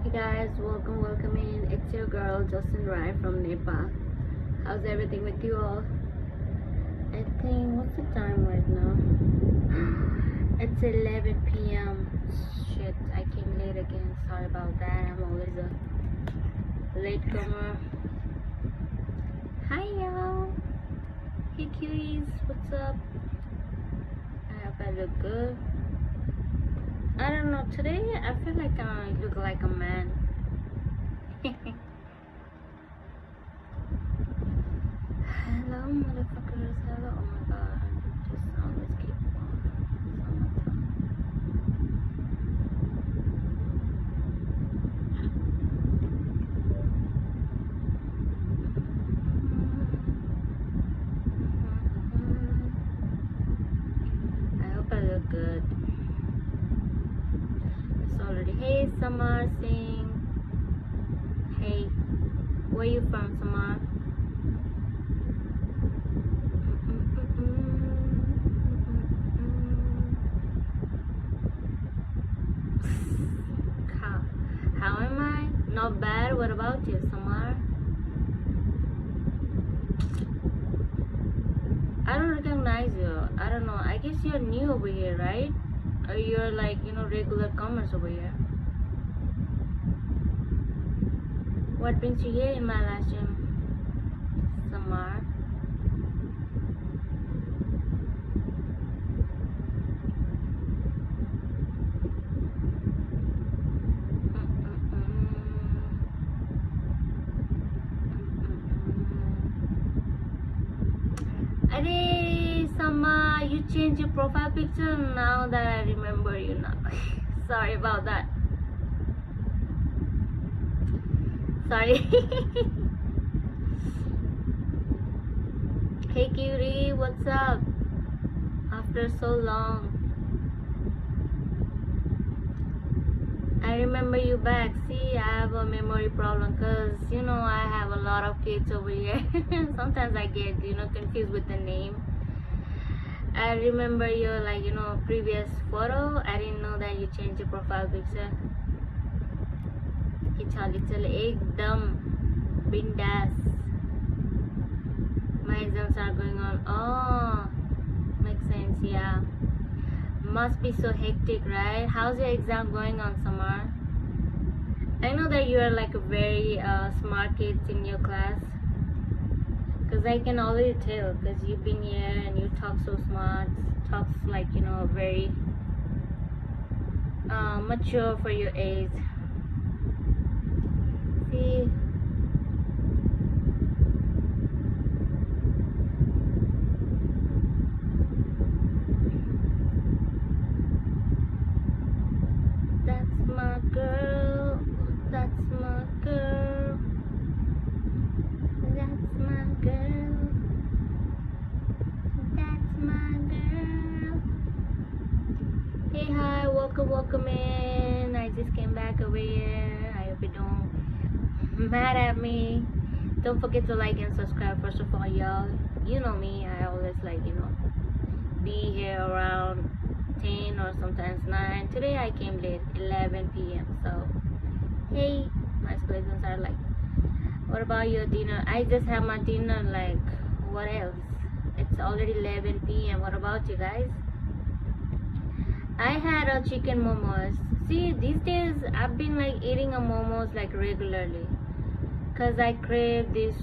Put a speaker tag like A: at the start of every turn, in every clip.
A: Hey guys, welcome in. It's your girl Justin Rai from Nepal. How's everything with you all? I think, what's the time right now? It's 11 p.m. Shit, I came late again. Sorry about that. I'm always a latecomer. Hi y'all. Hey cuties, what's up? I hope I look good. I don't know, today I feel like I look like a man. Hello motherfuckers, hello. Oh my god, just always keep on. It's on my tongue. I hope I look good. It's already, hey Samar Singh. Hey, where you from, Samar? How am I? Not bad. What about you, Samar? I don't recognize you. I don't know. I guess you're new over here, right? Or you're like, regular comers over here. What brings you here in my last gym, Samar? Arey, Sama, you changed your profile picture now that I remember you now. Sorry about that. Sorry. Hey cutie, what's up? After so long. I remember you back. See, I have a memory problem because, I have a lot of kids over here. Sometimes I get, confused with the name. I remember your, previous photo. I didn't know that you changed your profile picture. Ekdam bindas. My exams are going on. Oh, makes sense, yeah. Must be so hectic, right? How's your exam going on, Samar? I know that you are like a very smart kids in your class, because I can already tell, because you've been here and you talk so smart, talks like, very mature for your age. See, that's my girl, that's my girl, that's my girl, that's my girl. Hey, hi, welcome in. I just came back over here. I hope you don't mad at me. Don't forget to like and subscribe. First of all, y'all, you know me, I always like, be here around 10 or sometimes 9. Today I came late, 11 p.m. So hey, my squadrons are like, what about your dinner? I just had my dinner. Like, what else? It's already 11 p.m. What about you guys? I had a chicken momos. See, these days I've been like eating a momos like regularly, cause I crave this.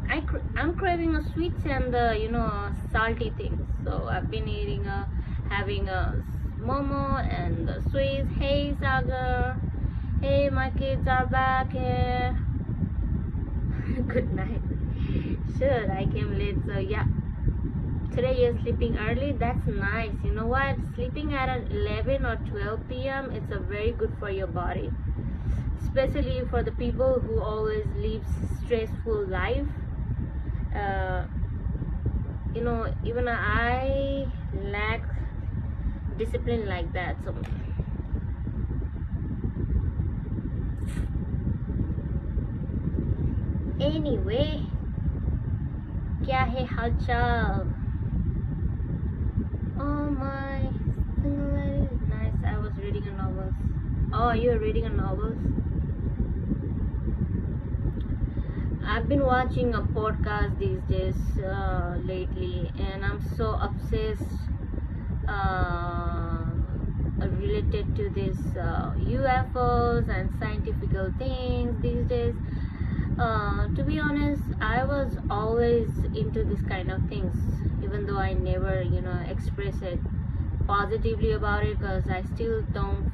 A: I'm craving a sweets and salty things. So I've been having a momo and the sweets. Hey Sagar, hey, my kids are back here. Good night. Sure, I came late, so yeah. Today you're sleeping early. That's nice. You know what? Sleeping at 11 or 12 p.m. it's a very good for your body, especially for the people who always live stressful life. Even I lack discipline like that. So anyway, क्या है हालचाल? Oh my, nice. I was reading a novel. Oh, you're reading a novel? I've been watching a podcast these days lately, and I'm so obsessed uh, related to this UFOs and scientific things these days. To be honest, I was always into this kind of things, even though I never, express it positively about it, because I still don't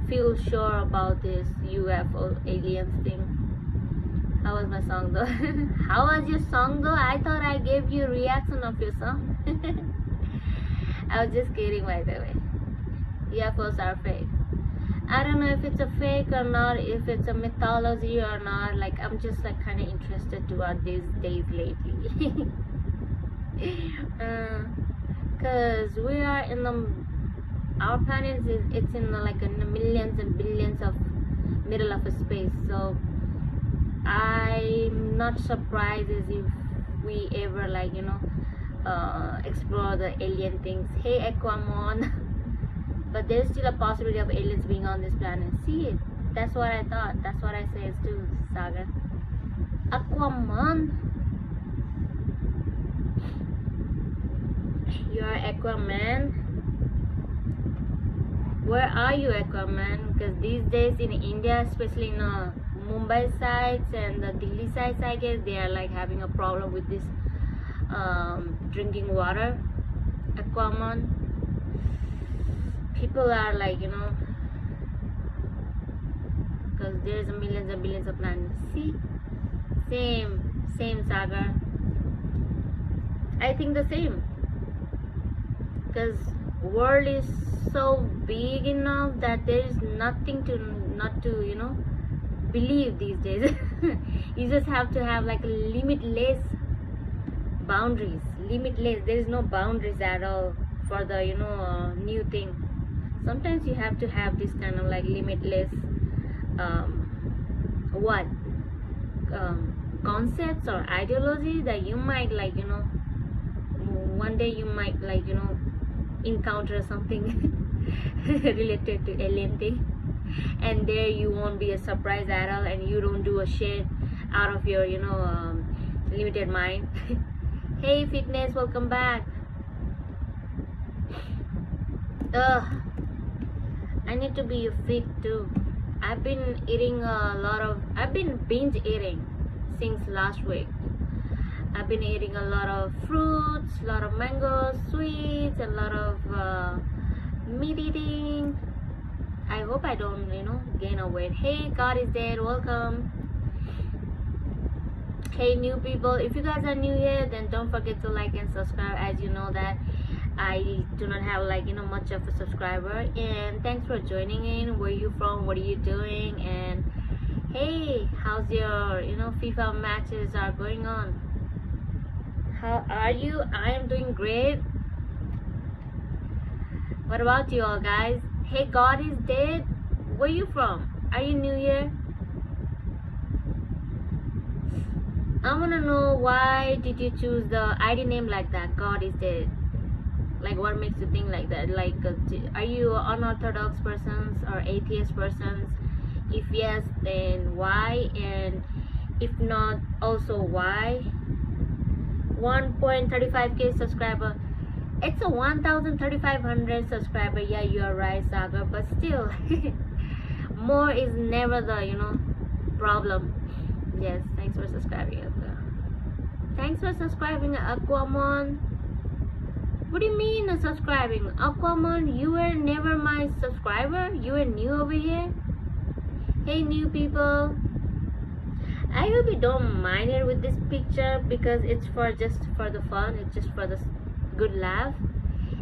A: feel sure about this UFO aliens thing. How was my song though? How was your song though? I thought I gave you reaction of your song. I was just kidding, by the way. UFOs are fake. I don't know if it's a fake or not, if it's a mythology or not. Like, I'm just like kind of interested toward these days lately. Cause we are in the our planet it's in the, like in the millions and billions of middle of a space. So I'm not surprised as if we ever explore the alien things. Hey Aquamon. But there's still a possibility of aliens being on this planet. See it. That's what I thought. That's what I said too, Saga. Aquaman. You're Aquaman. Where are you, Aquaman? Because these days in India, especially in Mumbai sides and the Delhi sides, I guess they are like having a problem with this drinking water. Aquaman. People are like, because there's millions and billions of planets. See, same Saga. I think the same, because world is so big enough that there is nothing to not to believe these days. You just have to have like limitless boundaries. Limitless. There is no boundaries at all for the new thing. Sometimes you have to have this kind of like limitless concepts or ideology that you might one day you might encounter something related to alien thing, and there you won't be a surprise at all, and you don't do a shit out of your limited mind. Hey Fitness, welcome back. I need to be fit too. I've been binge eating since last week. I've been eating a lot of fruits, a lot of mangoes, sweets, a lot of meat eating. I hope I don't gain a weight. Hey, God is dead, welcome. Hey new people, if you guys are new here, then don't forget to like and subscribe. As you know that I do not have much of a subscriber. And thanks for joining in. Where you from? What are you doing? And hey, how's your FIFA matches are going on? How are you? I am doing great. What about you all guys? Hey, God is dead. Where you from? Are you new here? I wanna know, why did you choose the ID name like that, God is dead? Like, what makes you think like that? Like, are you unorthodox persons or atheist persons? If yes, then why? And if not, also why? 1.35k subscriber. It's a 1,300 subscriber. Yeah, you are right, Saga. But still, more is never the problem. Yes, thanks for subscribing. Thanks for subscribing, Aquamon. What do you mean subscribing? Aquamon, you were never my subscriber? You were new over here? Hey new people. I hope you don't mind it with this picture, because it's just for the fun. It's just for the good laugh.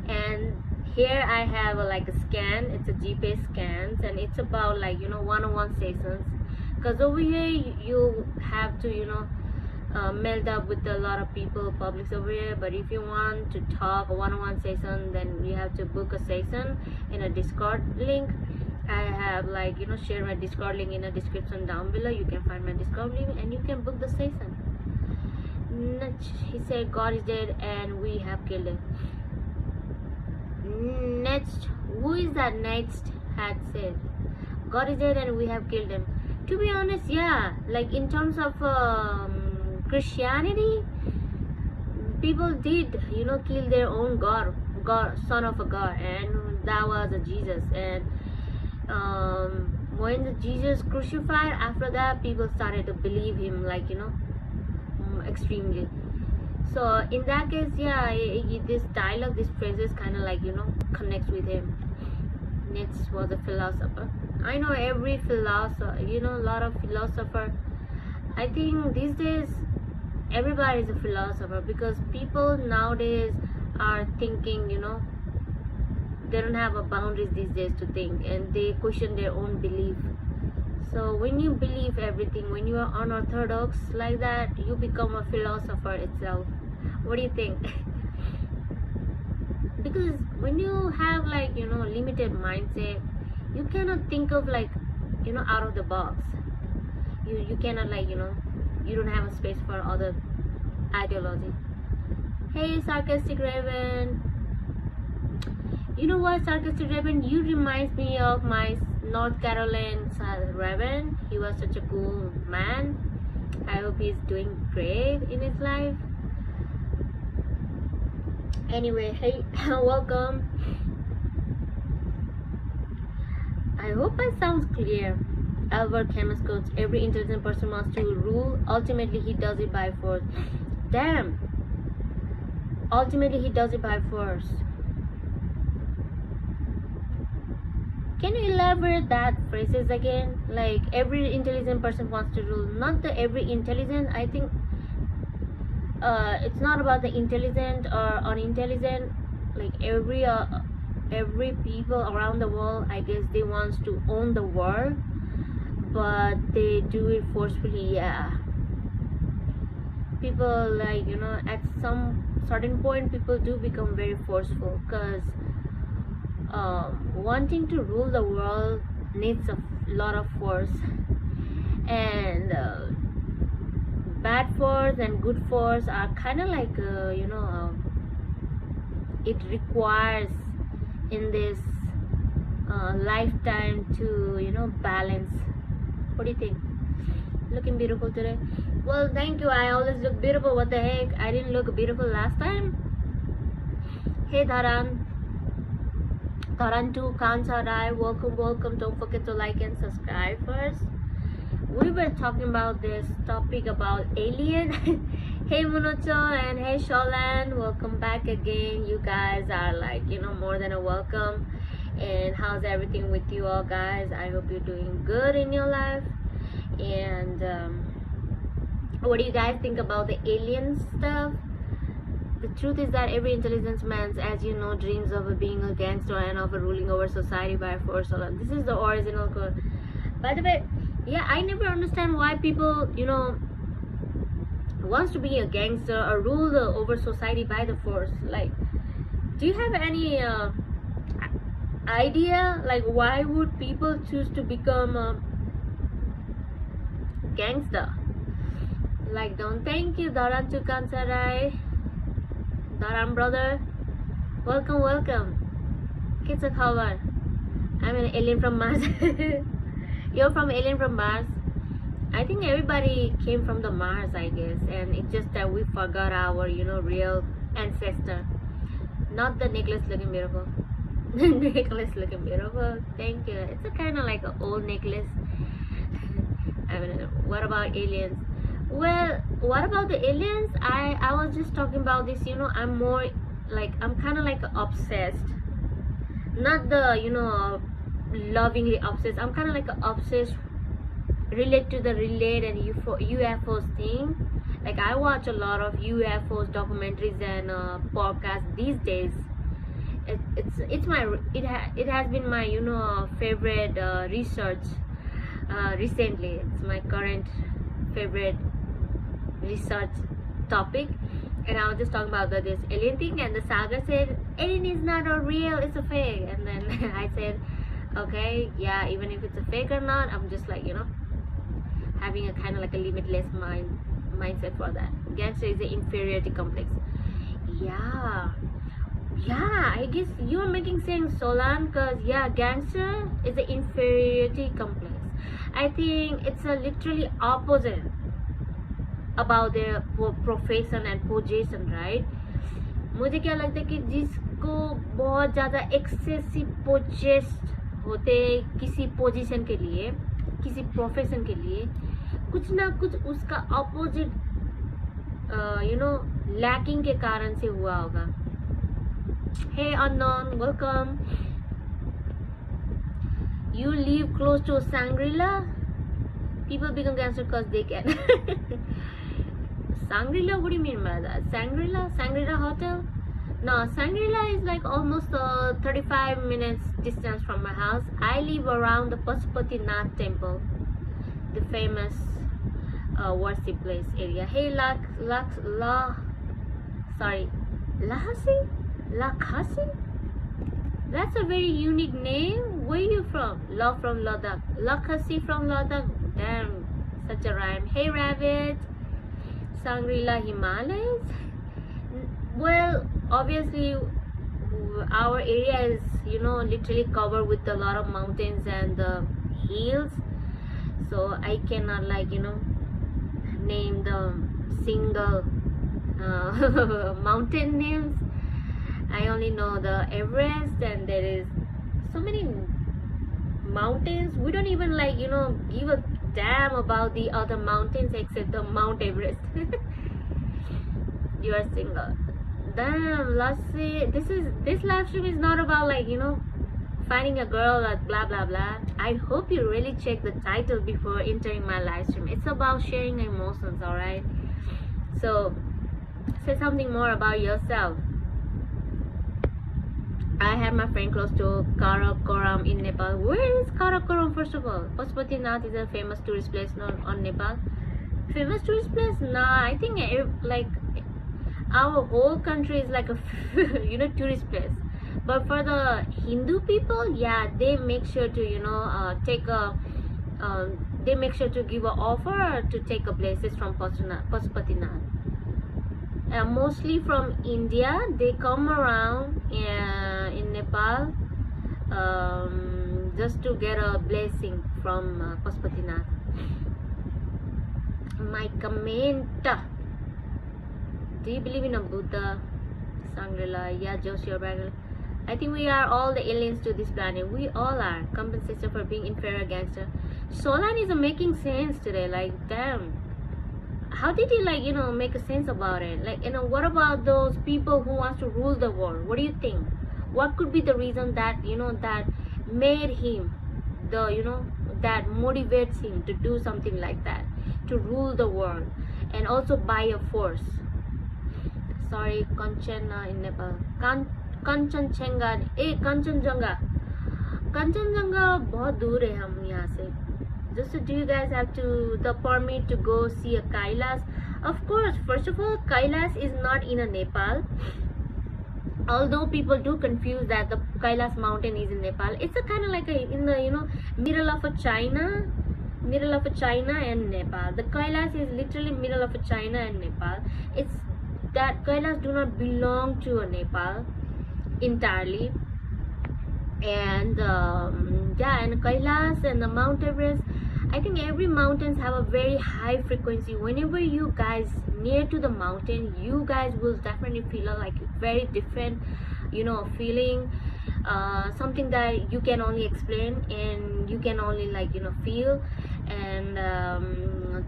A: And here I have a scan. It's a GPS scans, and it's about one-on-one sessions. Because over here you have to meld up with a lot of people, publics over here. But if you want to talk a one-on-one session, then you have to book a session in a Discord link. I have share my Discord link in the description down below. You can find my Discord link and you can book the session. He said God is dead and we have killed him. Next, who is that next had said God is dead and we have killed him? To be honest, yeah, like in terms of Christianity, people did, kill their own god, son of a god, and that was a Jesus. And when the Jesus crucified, after that people started to believe him, like, extremely. So in that case, yeah, this dialogue, this phrases kind of like, connects with him. Nietzsche was a philosopher. I know every philosopher, a lot of philosopher. I think these days everybody is a philosopher, because people nowadays are thinking, they don't have a boundaries these days to think, and they question their own belief. So when you believe everything, when you are unorthodox like that, you become a philosopher itself. What do you think? Because when you have, like, limited mindset, you cannot think of, like, out of the box. You cannot, like, you don't have a space for other ideology. Hey, sarcastic Raven. You know what, sarcastic Raven, you reminds me of my North Carolina Raven. He was such a cool man. I hope he's doing great in his life. Anyway, hey, welcome. I hope I sound clear. Albert Camus quotes, every intelligent person wants to rule. Ultimately, he does it by force. Damn. Ultimately, he does it by force. Can you elaborate that phrases again? Like, every intelligent person wants to rule. Not the every intelligent. I think it's not about the intelligent or unintelligent. Like, every people around the world, I guess they wants to own the world, but they do it forcefully. Yeah, people, like, at some certain point, people do become very forceful, because wanting to rule the world needs a lot of force, and bad force and good force are kind of like, it requires in this lifetime to balance. What do you think? Looking beautiful today? Well, thank you. I always look beautiful. What the heck, I didn't look beautiful last time. Hey, Dharan 2, Kansarai, welcome. Don't forget to like and subscribe first. We were talking about this topic about alien. Hey, Munocho, and hey, Sholan, welcome back again. You guys are, like, more than a welcome. And how's everything with you all, guys? I hope you're doing good in your life. And what do you guys think about the alien stuff? The truth is that every intelligent man, as you know, dreams of being a gangster and of ruling over society by force. This is the original code. By the way, yeah, I never understand why people, wants to be a gangster or rule over society by the force. Like, do you have any idea, like, why would people choose to become a gangster? Like, don't. Thank you, Dharan Tukansarai. Dharan brother, welcome. Kitsa Khabar. I'm an alien from Mars. You're from alien from Mars. I think everybody came from the Mars, I guess, and it's just that we forgot our, real ancestor. Not the necklace looking beautiful. Necklace looking beautiful. Thank you. It's a kind of like an old necklace. I mean, what about aliens? Well, what about the aliens? I was just talking about this. I'm more like, I'm kind of like obsessed. Not the lovingly obsessed. I'm kind of like obsessed relate to the relate and UFOs thing. Like, I watch a lot of UFOs documentaries and podcasts these days. It has been my favorite research recently. It's my current favorite research topic. And I was just talking about this alien thing, and the saga said alien is not a real, it's a fake. And then I said, okay, yeah, even if it's a fake or not, I'm just like, having a kind of like a limitless mindset for that. Gangster is the inferiority complex. Yeah, I guess you're making sense, Solan, because yeah, gangster is the inferiority complex. I think it's a literally opposite about their profession and position, right? मुझे क्या लगता है कि जिसको बहुत ज़्यादा excessive पोजेस्ट होते किसी पोजीशन के लिए, किसी प्रोफेशन के लिए, कुछ ना कुछ उसका अपोजिट लैकिंग के कारण से हुआ होगा. Hey unknown, welcome. You live close to Shangri-La? People become cancer because they can. Shangri-La? What do you mean by that? Shangri-La? Shangri-La Hotel? No, Shangri-La is like almost 35 minutes distance from my house. I live around the Pashupatinath temple, the famous worship place area. Hey, Lahasi? Lakhasi? That's a very unique name. Where are you from? From Ladakh. Lakhasi from Ladakh. Damn, such a rhyme. Hey, Rabbit. Shangri-La Himalayas? Well, obviously our area is literally covered with a lot of mountains and hills, so I cannot name the single mountain names. I only know the Everest, and there is so many mountains. We don't even give a damn about the other mountains except the Mount Everest. You are single. Damn, let's see. This live stream is not about finding a girl at blah blah blah. I hope you really check the title before entering my live stream. It's about sharing emotions, alright? So say something more about yourself. I have my friend close to Karakoram in Nepal. Where is Karakoram, first of all? Pashupatinath is a famous tourist place on Nepal. Famous tourist place? Nah, I think our whole country is like a tourist place. But for the Hindu people, yeah, they make sure to they make sure to give an offer to take a places from Pashupatinath. Mostly from India, they come around in Nepal just to get a blessing from Pashupatinath. My comment. Do you believe in a Buddha? Shangri-La? Yeah, Joshua Bagel. I think we are all the aliens to this planet. We all are. Compensation for being inferior gangster. Solan is making sense today. Like, damn. How did he make a sense about it? What about those people who wants to rule the world? What do you think? What could be the reason that that made him that motivates him to do something like that, to rule the world, and also by a force? Sorry, Kanchana in Nepal. Kanchenjunga. Kanchenjunga. Kanchenjunga बहुत दूर है हम यहाँ से. Just do you guys have the permit to go see a Kailas? Of course. First of all, Kailas is not in a Nepal. Although people do confuse that the Kailas mountain is in Nepal. It's a kind of like in the middle of a China and Nepal. The Kailas is literally middle of a China and Nepal. It's that Kailas do not belong to a Nepal entirely. And and Kailas and the Mount Everest, I think every mountains have a very high frequency. Whenever you guys near to the mountain, you guys will definitely feel like very different feeling, something that you can only explain and you can only feel. And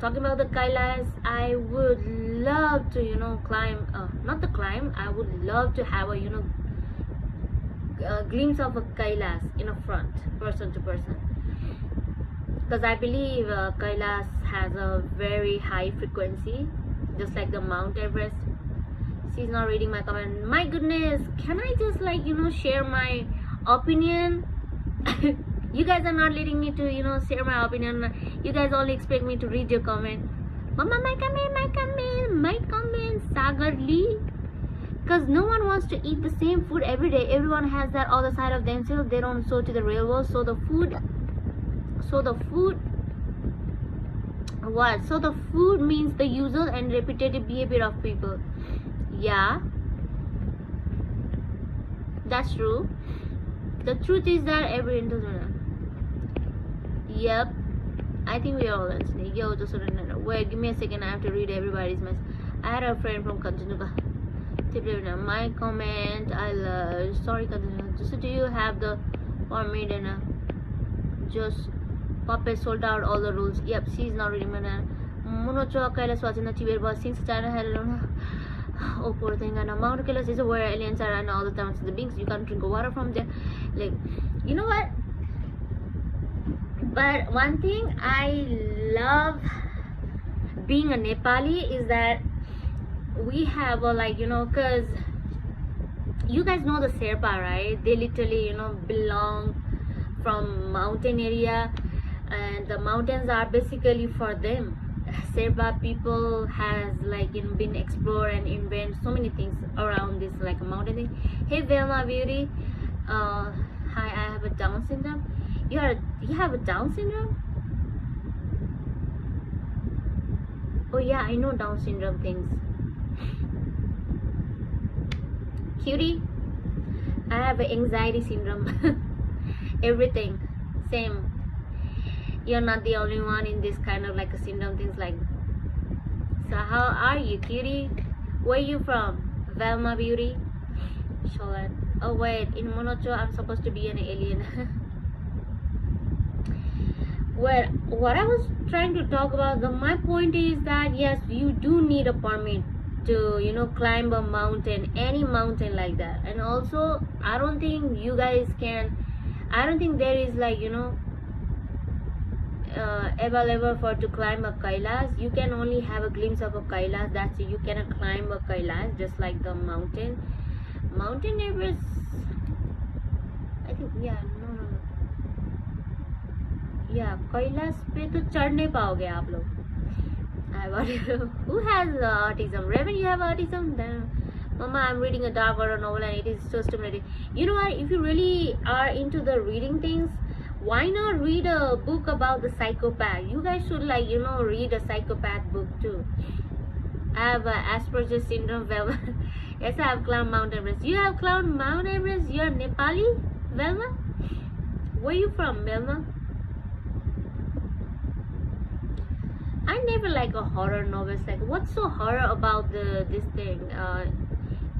A: talking about the Kailas, I would love to climb, I would love to have a glimpse of a Kailas in a front, person to person, because I believe Kailas has a very high frequency, just like the Mount Everest. She's not reading my comment. My goodness, can I just share my opinion? You guys are not letting me to share my opinion. You guys only expect me to read your comment. Mama, my comment, Sagar Lee. Because no one wants to eat the same food every day. Everyone has that other side of themselves. They don't sow to the real world. So the food what? So the food means the usual and repetitive behavior of people. Yeah, that's true. The truth is that every individual. Yep. I think we are all listening. Yo, just surrender. Wait, give me a second. I have to read everybody's mess. I had a friend from Kanchanuga. My comment. I love. Sorry, Kanchanuga. Just do you have the permit and just Puppet sold out all the rules. Yep, she's not reading my Monocho Kailas watching the TV was since China had oh poor thing, and Mount Kailas is where aliens are and all the time the beings you can't drink water from there. Like, you know what? But one thing I love being a Nepali is that we have a, like, you know, cause you guys know the Sherpa, right? They literally, you know, belong from mountain area, and the mountains are basically for them. Sherpa people has, like, you know, been explore and invent so many things around this, like, a mountain thing. Hey Velma Beauty, hi, I have a Down syndrome. You have a Down syndrome? Oh yeah, I know Down syndrome things. Cutie, I have anxiety syndrome. Everything same. You're not the only one in this kind of like a syndrome things like. So how are you, cutie? Where you from? Velma Beauty? Sholan. Oh wait, in Monocho I'm supposed to be an alien. Well, what I was trying to talk about, my point is that yes, you do need a permit to, you know, climb a mountain, any mountain like that. And also, I don't think you guys can, I don't think there is, like, you know, available for to climb a Kailas. You can only have a glimpse of a Kailas. That's it. You cannot climb a Kailas just like the mountain. Mountain Everest, I think, yeah, no. Yeah, Kailas पे तो चढ़ नहीं पाओगे आप लोग. Who has autism? Raven, you have autism? Then, Mama, I'm reading a dark horror novel and it is so stimulating. You know what? If you really are into the reading things, why not read a book about the psychopath? You guys should, like, you know, read a psychopath book too. I have Asperger's syndrome. Yes, I have climbed Mount Everest. You have climbed Mount Everest? You're Nepali, Velma? Where you from, Velma? I never like a horror novels. Like, what's so horror about this thing?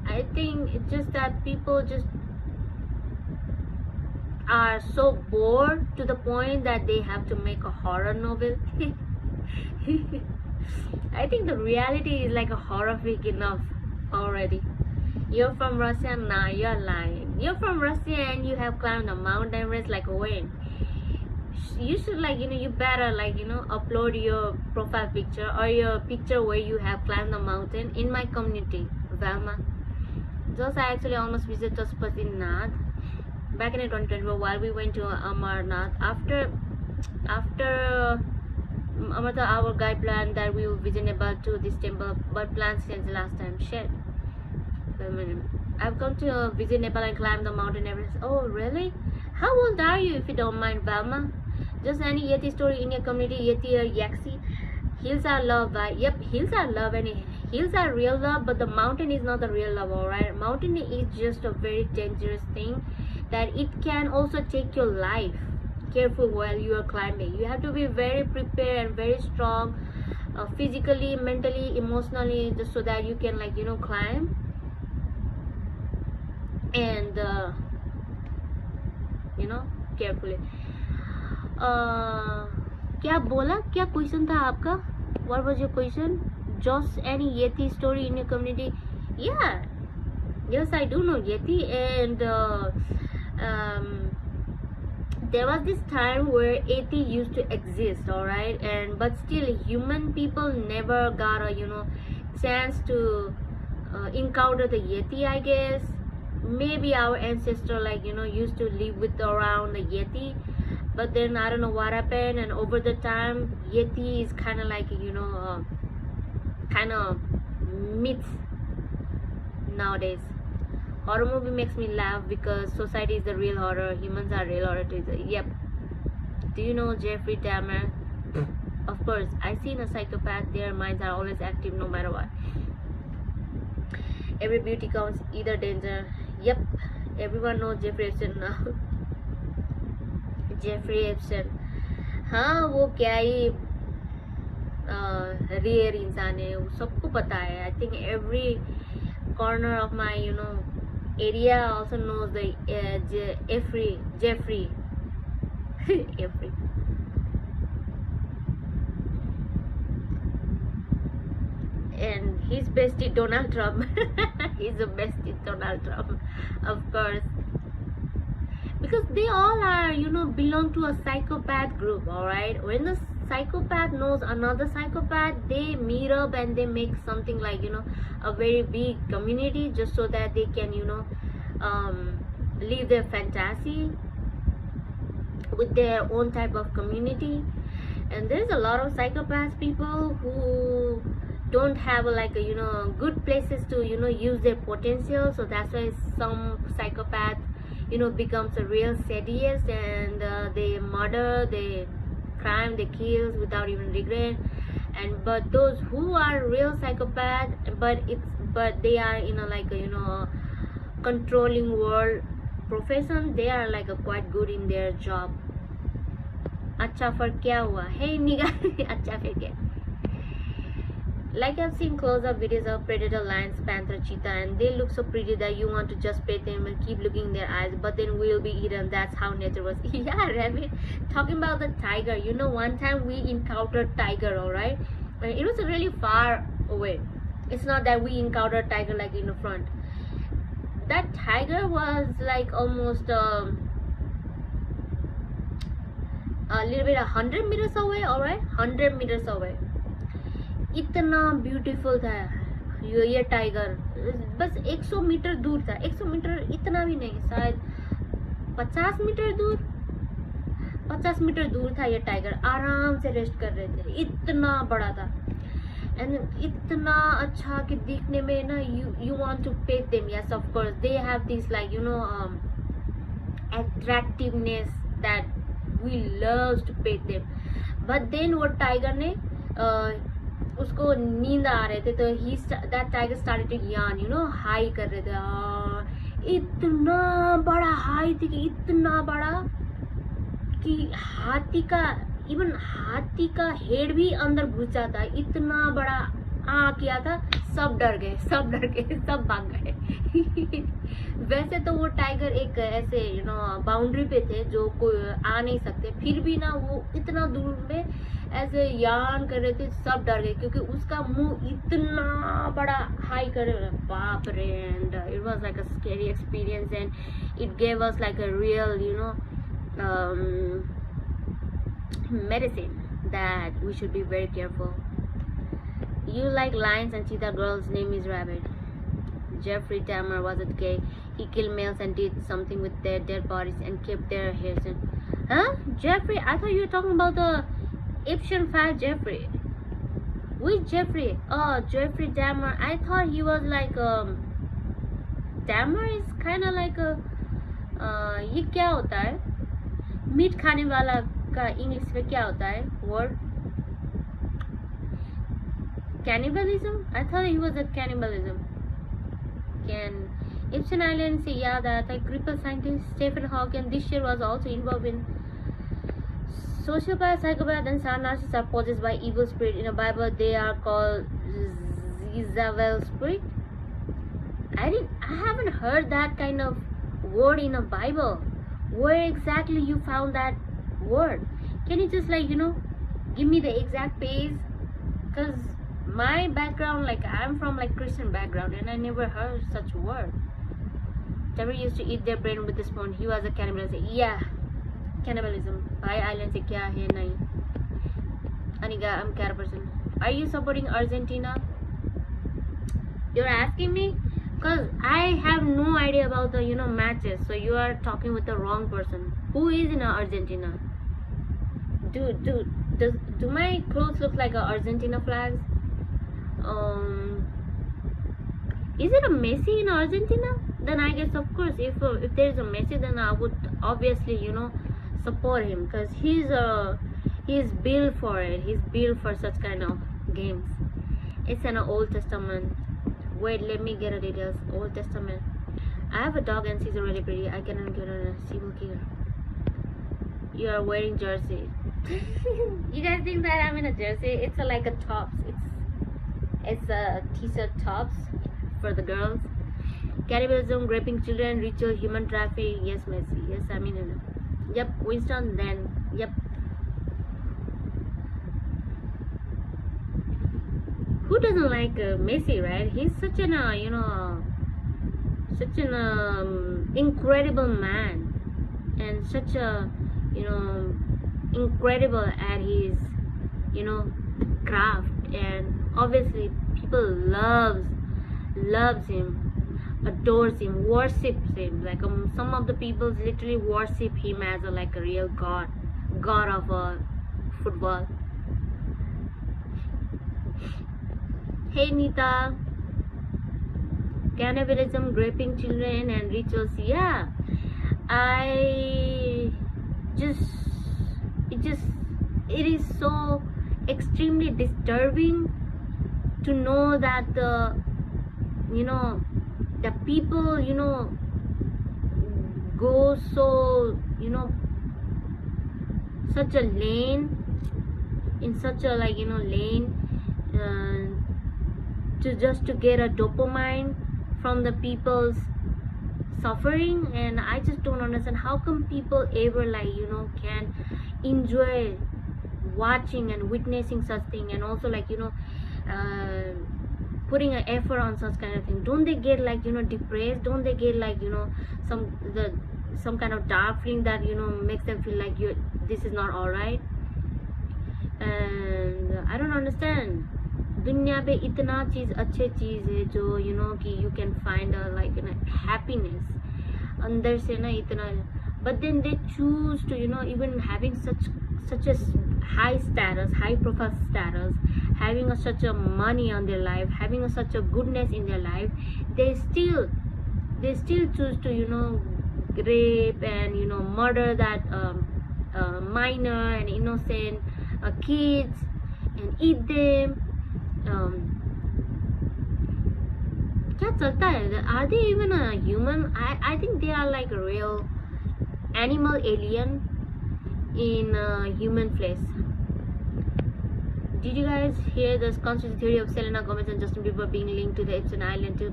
A: I think it's just that people just are so bored to the point that they have to make a horror novel. I think the reality is like a horrific enough already. You're from Russia? Nah, you're lying. You're from Russia and you have climbed a Mount Everest. Like, when? You should, like, you know, you better, like, you know, upload your profile picture or your picture where you have climbed the mountain in my community, Velma. Just I actually almost visited Pashupatinath back in 2024 while we went to Amarnath. After Amarnath, our guide planned that we will visit Nepal to this temple, but plans changed last time. Shit. I've come to visit Nepal and climb the mountain Everest. Oh really? How old are you, if you don't mind, Velma? Just any Yeti story in your community, Yeti or Yaxi? Hills are love, right? Yep, hills are love, and hills are real love, but the mountain is not the real love, alright? Mountain is just a very dangerous thing that it can also take your life. Careful while you are climbing. You have to be very prepared and very strong, physically, mentally, emotionally, just so that you can, like, you know, climb. And you know, carefully. क्या बोला? क्या question था आपका? What was your question? Just any Yeti story in your community? Yeah, yes, I do know Yeti, and there was this time where Yeti used to exist, alright, and but still human people never got a, you know, chance to encounter the Yeti, I guess. Maybe our ancestor, like, you know, used to live with around the Yeti, but then I don't know what happened, and over the time Yeti is kind of like, you know, kind of myth nowadays. Horror movie makes me laugh because society is the real horror, humans are real horror too. Yep. Do you know Jeffrey Dahmer? Of course, I seen a psychopath. Their minds are always active no matter what. Every beauty counts, either danger. Yep, everyone knows Jeffrey Epstein now. Jeffrey Epstein. हाँ वो क्या ही rare इंसान है, वो सबको पता है. I think every corner of my area also knows the Jeffrey Jeffrey. And his bestie Donald Trump. He's the bestie Donald Trump, of course, because they all are belong to a psychopath group. All right, when the psychopath knows another psychopath, they meet up and they make something like a very big community, just so that they can live their fantasy with their own type of community. And there's a lot of psychopaths people who don't have like good places to use their potential. So that's why some psychopath becomes a real sadist, and they murder, they crime, they kill without even regret. And but those who are real psychopath, but they are in a like a controlling world profession, they are like quite good in their job. अच्छा फर्क क्या हुआ है निगाह अच्छा फिर क्या. Like I've seen close-up videos of predator, lions, panther, cheetah, and they look so pretty that you want to just pet them and keep looking in their eyes, but then we'll be eaten. That's how nature was. Yeah, rabbit. Talking about the tiger, one time we encountered tiger, alright? It was really far away. It's not that we encountered tiger like in the front. That tiger was like almost a little bit 100 meters away, alright? 100 meters away. इतना beautiful था ये tiger. बस 100 metre दूर था. 100 metre इतना भी नहीं, शायद 50 मीटर दूर. 50 मीटर दूर था ये टाइगर. आराम से रेस्ट कर रहे थे. इतना बड़ा था एंड इतना अच्छा कि दिखने में ना you want to pet them. Yes, of course they have this like attractiveness that we love to pet them. But then वो टाइगर ने उसको नींद आ रहे थे तो that tiger started to yawn, high कर रहे थे. इतना बड़ा हाई थी कि इतना बड़ा कि हाथी का हेड भी अंदर घुस जाता. इतना बड़ा किया था. सब डर गए, सब भाग गए. वैसे तो वो टाइगर एक ऐसे बाउंड्री पे थे जो कोई आ नहीं सकते, फिर भी ना वो इतना दूर में ऐसे यान कर रहे थे. सब डर गए क्योंकि उसका मुंह इतना बड़ा हाई कर रहे. बाप रे. And it was like a scary experience and it gave us like a real medicine that we should be very careful. You like lions and cheetah, girl's name is Rabbit. Jeffrey Dahmer wasn't gay. He killed males and did something with their dead bodies and kept their hairs in. Huh? Jeffrey? I thought you were talking about the Egyptian fire Jeffrey. Which Jeffrey? Oh, Jeffrey Dahmer. I thought he was like Dahmer is kind of like a ये क्या होता है? Meet खाने वाला का English में क्या होता है word? Cannibalism? I thought he was a cannibalism. Epstein Island से याद आया था. Cripple scientist Stephen Hawking this year was also involved in sociopath, psychopath, and some narcissists are possessed by evil spirit. In the Bible, they are called Jezebel spirit. I haven't heard that kind of word in a Bible. Where exactly you found that word? Can you just like give me the exact page? Because my background, like I'm from like Christian background and I never heard such a word. Never used to eat their brain with a spoon. He was a cannibal. Yeah, cannibalism. Bhai island se kya hai nahi. Aniga, I'm a cat person. Are you supporting Argentina? You're asking me? Because I have no idea about the matches. So you are talking with the wrong person. Who is in Argentina? Do my clothes look like a Argentina flags? Is it a Messi in Argentina? Then I guess of course if there's a Messi, then I would obviously support him, because he's built for it. He's built for such kind of games. It's an Old Testament. Wait, let me get the details. Old Testament. I have a dog and she's really pretty. I cannot get her. She will kill her. You are wearing jersey. You guys think that I'm in a jersey? It's like a tops. It's a t-shirt tops for the girls. Cannibalism, raping children, ritual, human trafficking. Yes, Messi. Yes, I mean, yep. Winston. Then, yep. Who doesn't like Messi, right? He's such an such an incredible man, and such a incredible at his craft, and obviously people loves him, adores him, worships him. Like some of the people literally worship him as like a real god of football. Hey Nita, cannibalism, raping children, and rituals. Yeah, I just it is so extremely disturbing to know that the people go so such a lane, in such a lane, to get a dopamine from the people's suffering. And I just don't understand how come people ever can enjoy watching and witnessing such thing, and also putting an effort on such kind of thing. Don't they get depressed? Don't they get some kind of dark feeling that makes them feel like this is not all right? And I don't understand. दुनिया पे इतना चीज अच्छे चीज है जो कि you can find happiness अंदर से ना इतना, but then they choose to even having such a high status, high profile status, having such a money on their life, having such a goodness in their life, they still choose to rape and murder that minor and innocent kids and eat them. क्या चलता है? Are they even a human? I think they are like a real animal alien in human flesh. Did you guys hear this conspiracy theory of Selena Gomez and Justin Bieber being linked to the Epstein Island too?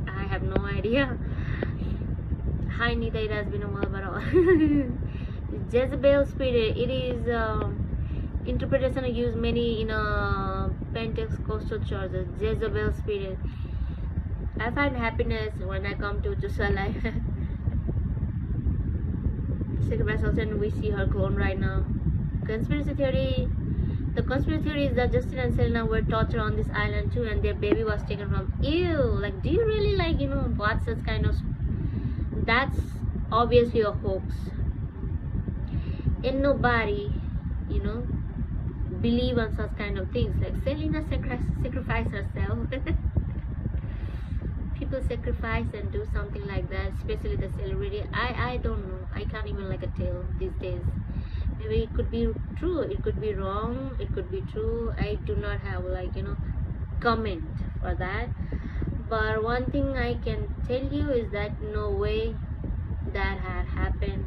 A: I have no idea. Hi Nita, it has been a while, but Jezebel spirit, it is interpretation used many in Pentecostal churches. Jezebel spirit. I find happiness when I come to Jerusalem. Sacrifice also, and we see her clone right now. Conspiracy theory. The conspiracy theory is that Justin and Selena were tortured on this island too, and their baby was taken from. Ew! Like, do you really watch such kind of? That's obviously a hoax. And nobody, believe on such kind of things. Like Selena sacrificed herself. People sacrifice and do something like that, especially the celebrity. I don't know. I can't even tell these days. Maybe it could be true, it could be wrong, it could be true. I do not have comment for that. But one thing I can tell you is that no way that had happened.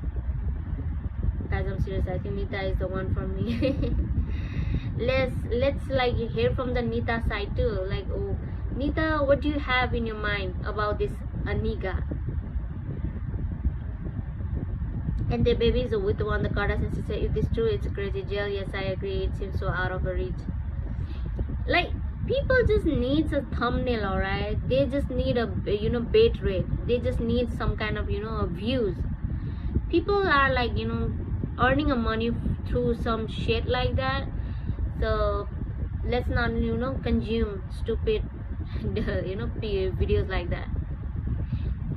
A: Guys, I'm serious. I think Nita is the one for me. let's hear from the Nita side too. Oh, Nita, what do you have in your mind about this Aniga? And the baby is with one the Kardashians. She said, if this true, it's a crazy jail. Yes, I agree. It seems so out of her reach. People just need a thumbnail, alright? They just need a bait rate. They just need some kind of views. People are earning a money through some shit like that. So let's not consume stupid videos like that.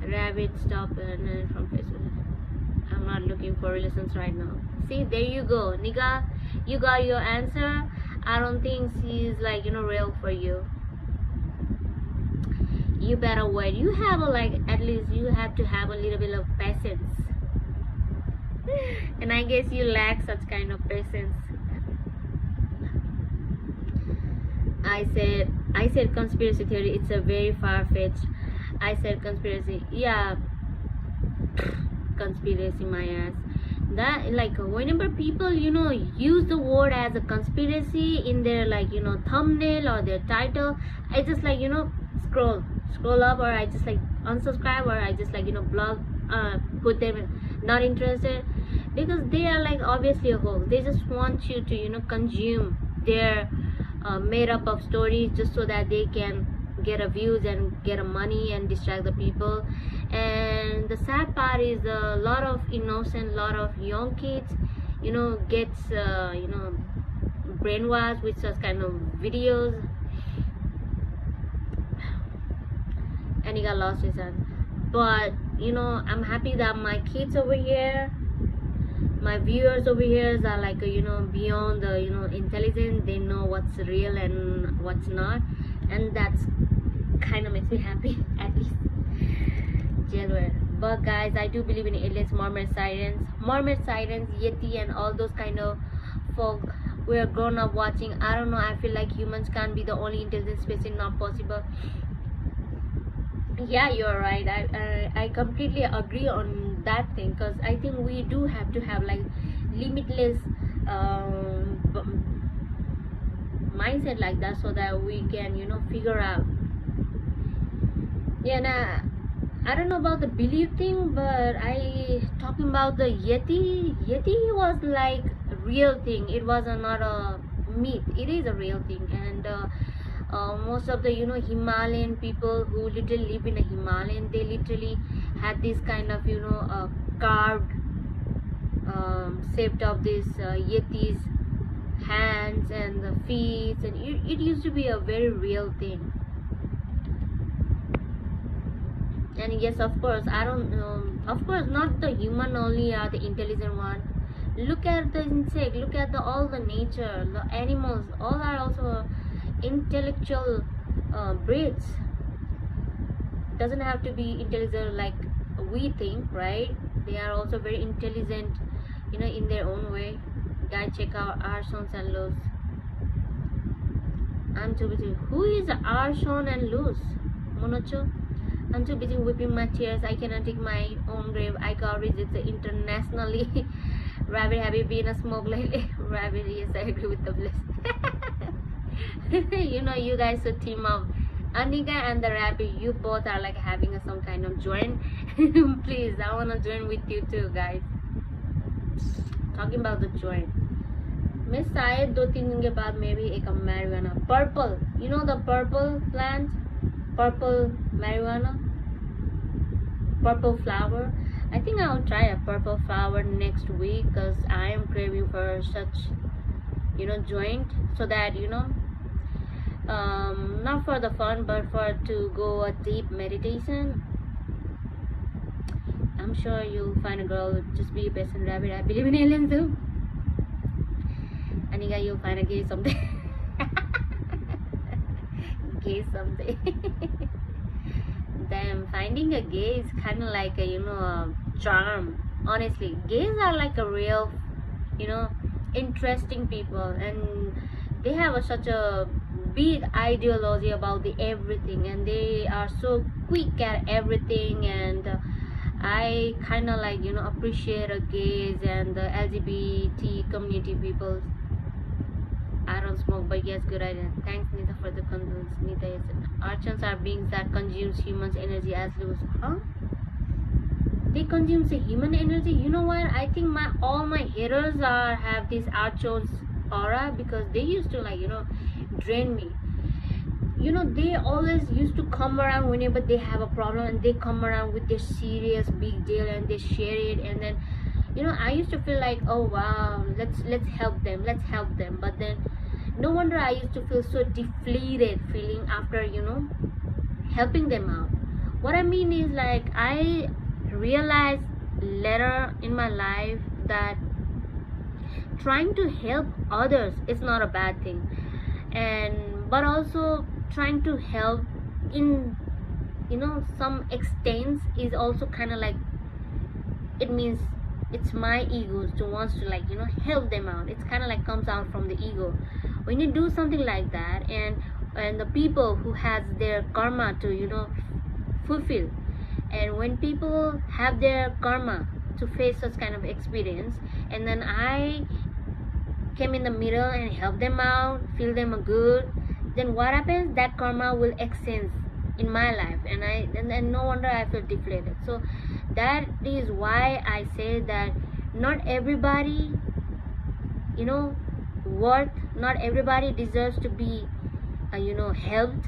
A: Rabbit stop and from Facebook. I'm not looking for relations right now. See, there you go, Niga. You got your answer. I don't think she's real for you. You better wait. You have at least you have to have a little bit of patience. And I guess you lack such kind of patience. I said conspiracy theory. It's a very far-fetched. I said conspiracy. Yeah. Conspiracy, my ass. that like whenever people use the word as a conspiracy in their thumbnail or their title, I just scroll up, or I just unsubscribe, or I just blog, put them not interested, because they are obviously a hoax. They just want you to consume their made up of stories just so that they can get a views and get a money and distract the people. And the sad part is a lot of innocent, lot of young kids gets brainwashed with such kind of videos, and he got lost his son. But I'm happy that my kids over here, my viewers over here are beyond the intelligent. They know what's real and what's not, and that's kind of makes me happy at least. Jailware. But guys, I do believe in aliens, mermaid sirens, yeti, and all those kind of folk we're grown up watching. I don't know, I feel like humans can't be the only intelligent species, not possible. Yeah, you're right. I completely agree on that thing, because I think we do have to have limitless mindset like that, so that we can figure out. Yeah, nah, I don't know about the belief thing, but I talking about the Yeti. Yeti was like a real thing. It was not a myth. It is a real thing, and most of the Himalayan people who literally live in a Himalayan, they literally had this kind of carved shaped of this Yeti's hands and the feet, and it used to be a very real thing. And yes, of course, I don't of course not the human only are the intelligent one. Look at the insect, look at all the nature, the animals, all are also intellectual breeds. Doesn't have to be intelligent like we think, right? They are also very intelligent in their own way. Guys, check out Arshon and Luz. I'm too busy. Who is Arshon and Luz? Monocho? I'm too busy whipping my tears. I cannot dig my own grave. I got rejected internationally. Rabbit, have you been a smoke lately? Rabbit, yes, I agree with the bliss. You guys should team up. Anika and the rabbit, you both are having some kind of joint. Please, I wanna join with you too, guys. Talking about the joint. मैं शायद 2-3 दिन के बाद maybe एक marijuana purple, the purple plant, purple marijuana, purple flower. I think I'll try a purple flower next week, because I am craving for such joint, so that not for the fun, but for to go a deep meditation. I'm sure you'll find a girl. Just be a patient rabbit. I believe in aliens too. Anika, you'll find a gay someday. Gay someday. Damn, finding a gay is kind of like a charm. Honestly, gays are like a real interesting people, and they have such a big ideology about the everything, and they are so quick at everything. And I kind of appreciate the gays and the LGBT community people. I don't smoke, but yes, good idea. Thanks, Nita, for the condolence. Nita, yes, archons are beings that consumes humans' energy as loose. Huh? They consume the human energy. You know what? I think all my haters have this archons aura, because they used to drain me. They always used to come around whenever they have a problem, and they come around with their serious big deal, and they share it. And then I used to feel like, oh wow, let's help them, but then no wonder I used to feel so deflated feeling after helping them out. What I mean is, I realized later in my life that trying to help others is not a bad thing, but also trying to help in some extent is also kind of it means it's my ego to wants to help them out. It's kind of comes out from the ego when you do something like that. And the people who has their karma to fulfill, and when people have their karma to face such kind of experience, and then I came in the middle and help them out, feel them good, then what happens? That karma will extend in my life, and no wonder I feel deflated. So that is why I say that not everybody, you know, not everybody deserves to be, helped.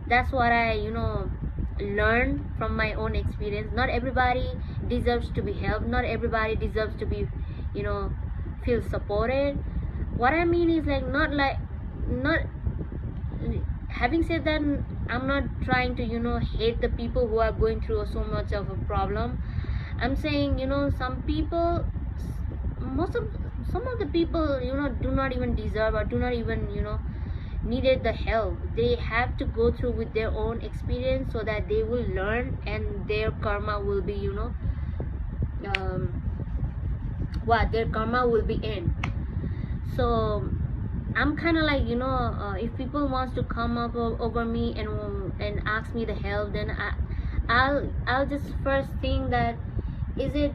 A: That's what I, learned from my own experience. Not everybody deserves to be helped. Not everybody deserves to be, you know, feel supported. What I mean is not having said that, I'm not trying to, hate the people who are going through so much of a problem. I'm saying, some people, most of some of the people, do not even deserve, or do not even, needed the help. They have to go through with their own experience, so that they will learn, and their karma will be, um, what their karma will be in. So I'm kind of like, if people wants to come up over me and ask me the help, then I'll just first think that, is it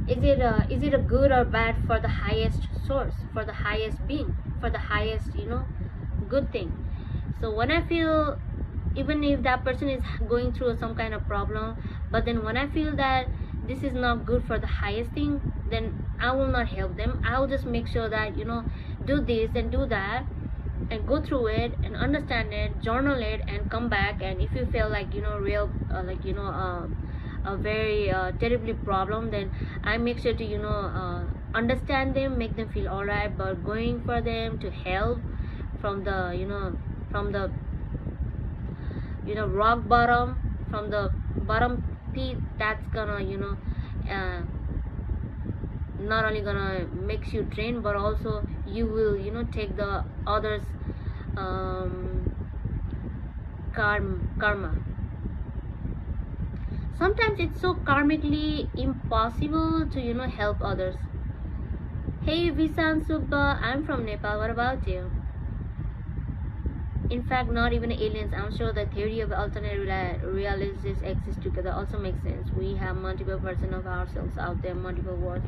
A: is it a good or bad for the highest source, for the highest being, for the highest, good thing. So when I feel, even if that person is going through some kind of problem, but then when I feel that this is not good for the highest thing, then I will not help them. I will just make sure that, do this and do that, and go through it and understand it, journal it, and come back. And if you feel like, real a very terribly problem, then I make sure to, understand them, make them feel alright. But going for them to help from the, from the, rock bottom, from the bottom pit, that's gonna, not only gonna makes you drain, but also you will, take the others karma. Sometimes it's so karmically impossible to, help others. Hey Visan Subba, I'm from Nepal, what about you? In fact, not even aliens. I'm sure the theory of alternate realities exist together also makes sense. We have multiple versions of ourselves out there, multiple worlds.